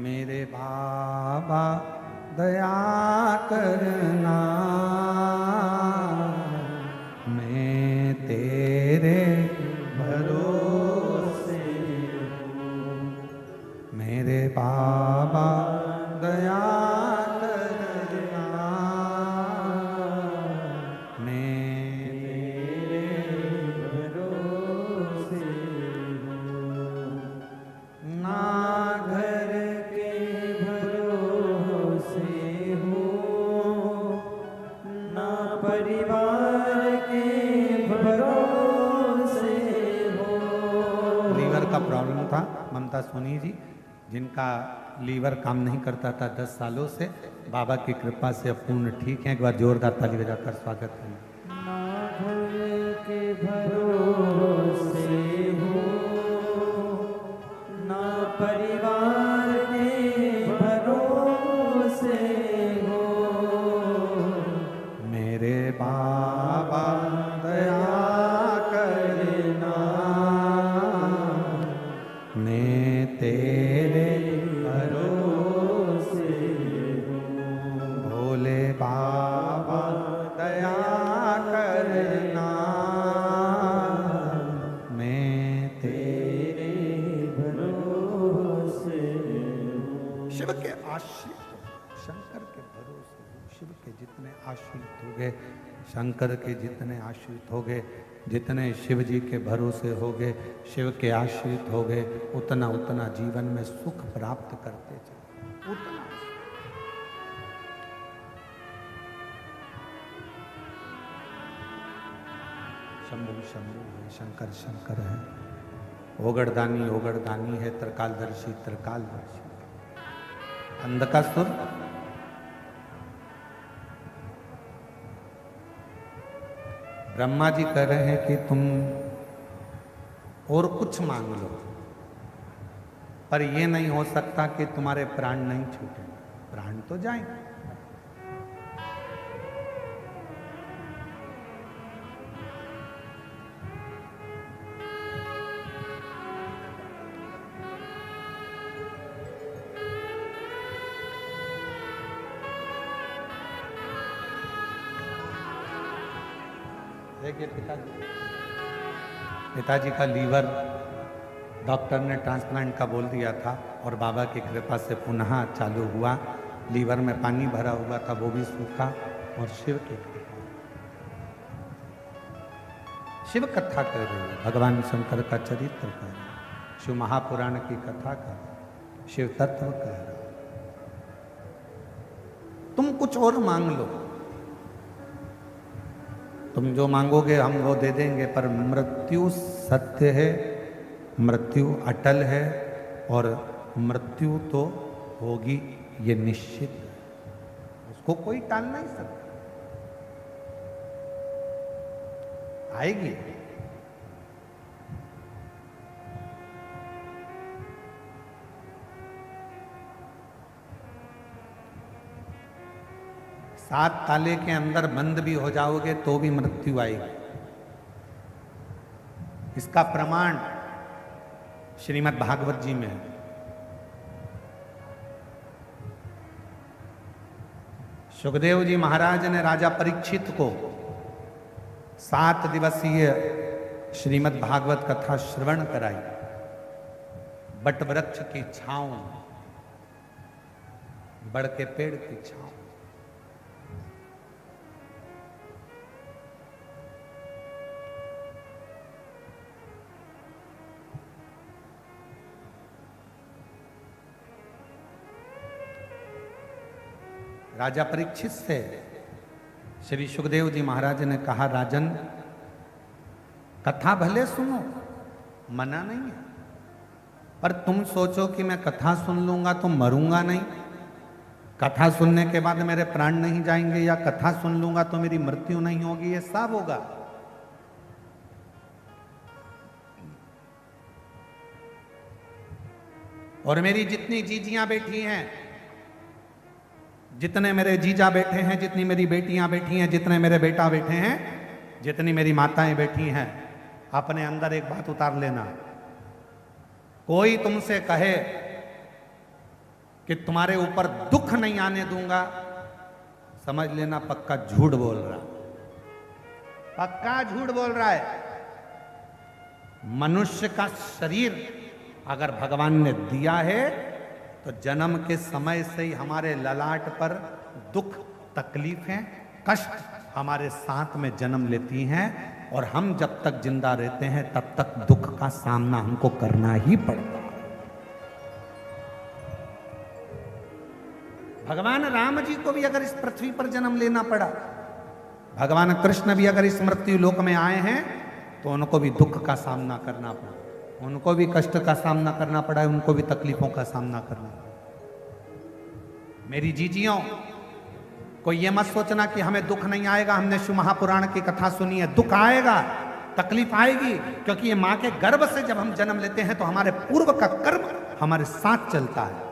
मेरे बाबा दया करना, मैं तेरे भरोसे हूँ। मेरे बाबा दया करना, मैं तेरे भरोसे हूँ। ना घर के भरोसे हूँ, ना परिवार के भरोसे हो। लीवर का प्रॉब्लम था ममता सोनी जी, जिनका लीवर काम नहीं करता था 10 सालों से, बाबा की कृपा से अब पूर्ण ठीक है। एक बार जोरदार ताली बजाकर स्वागत करें। ना घर के भरोसे हो, ना परिवार के भरोसे हो। मेरे बाबा दया करना, मैं तेरे भरोसे हूँ। भोले बाबा दया करना, मैं तेरे भरोसे हो। शिव के आश्रित हो, शंकर के भरोसे हो। शिव के जितने आश्रित हो गए, शंकर के जितने आश्रित हो गए, जितने शिव जी के भरोसे हो गए, शिव के आश्रित हो गए, उतना उतना जीवन में सुख प्राप्त करते चले, उतना। शंभु शंभु है, शंकर शंकर है, ओगड़दानी ओगड़दानी है, त्रिकालदर्शी त्रिकालदर्शी। अंधकासुर ब्रह्मा जी कह रहे हैं कि तुम और कुछ मांग लो, पर यह नहीं हो सकता कि तुम्हारे प्राण नहीं छूटे। प्राण तो जाएंगे। देखिए पिताजी का लीवर डॉक्टर ने ट्रांसप्लांट का बोल दिया था और बाबा की कृपा से पुनः चालू हुआ। लीवर में पानी भरा हुआ था, वो भी सूखा, और शिव की कृपा। शिव कथा कर रही है, भगवान शंकर का चरित्र कर रही है, शिव महापुराण की कथा कर रही है, शिव तत्व कर रहा है। तुम कुछ और मांग लो, तुम जो मांगोगे हम वो दे देंगे, पर मृत्यु सत्य है, मृत्यु अटल है, और मृत्यु तो होगी, ये निश्चित है, उसको कोई टाल नहीं सकता, आएगी। सात ताले के अंदर बंद भी हो जाओगे तो भी मृत्यु आएगी। इसका प्रमाण श्रीमद् भागवत जी में है। सुखदेव जी महाराज ने राजा परीक्षित को 7 दिवसीय श्रीमद् भागवत कथा श्रवण कराई, बट वृक्ष की छांव, बड़ के पेड़ की छांव। राजा परीक्षित से श्री सुखदेव जी महाराज ने कहा, राजन कथा भले सुनो, मना नहीं है, पर तुम सोचो कि मैं कथा सुन लूंगा तो मरूंगा नहीं, कथा सुनने के बाद मेरे प्राण नहीं जाएंगे, या कथा सुन लूंगा तो मेरी मृत्यु नहीं होगी, ये सब होगा। और मेरी जितनी जीजियां बैठी हैं, जितने मेरे जीजा बैठे हैं, जितनी मेरी बेटियां बैठी हैं, जितने मेरे बेटा बैठे हैं, जितनी मेरी माताएं बैठी हैं, अपने अंदर एक बात उतार लेना। कोई तुमसे कहे कि तुम्हारे ऊपर दुख नहीं आने दूंगा, समझ लेना पक्का झूठ बोल रहा, पक्का झूठ बोल रहा है। मनुष्य का शरीर अगर भगवान ने दिया है तो जन्म के समय से ही हमारे ललाट पर दुख, तकलीफें, कष्ट हमारे साथ में जन्म लेती हैं, और हम जब तक जिंदा रहते हैं तब तक दुख का सामना हमको करना ही पड़ता है। भगवान राम जी को भी अगर इस पृथ्वी पर जन्म लेना पड़ा, भगवान कृष्ण भी अगर इस मृत्यु लोक में आए हैं तो उनको भी दुख का सामना करना पड़ा, उनको भी कष्ट का सामना करना पड़ा है, उनको भी तकलीफों का सामना करना पड़ा। मेरी जीजियों, कोई ये मत सोचना कि हमें दुख नहीं आएगा, हमने शिव महापुराण की कथा सुनी है। दुख आएगा, तकलीफ आएगी, क्योंकि ये माँ के गर्भ से जब हम जन्म लेते हैं तो हमारे पूर्व का कर्म हमारे साथ चलता है।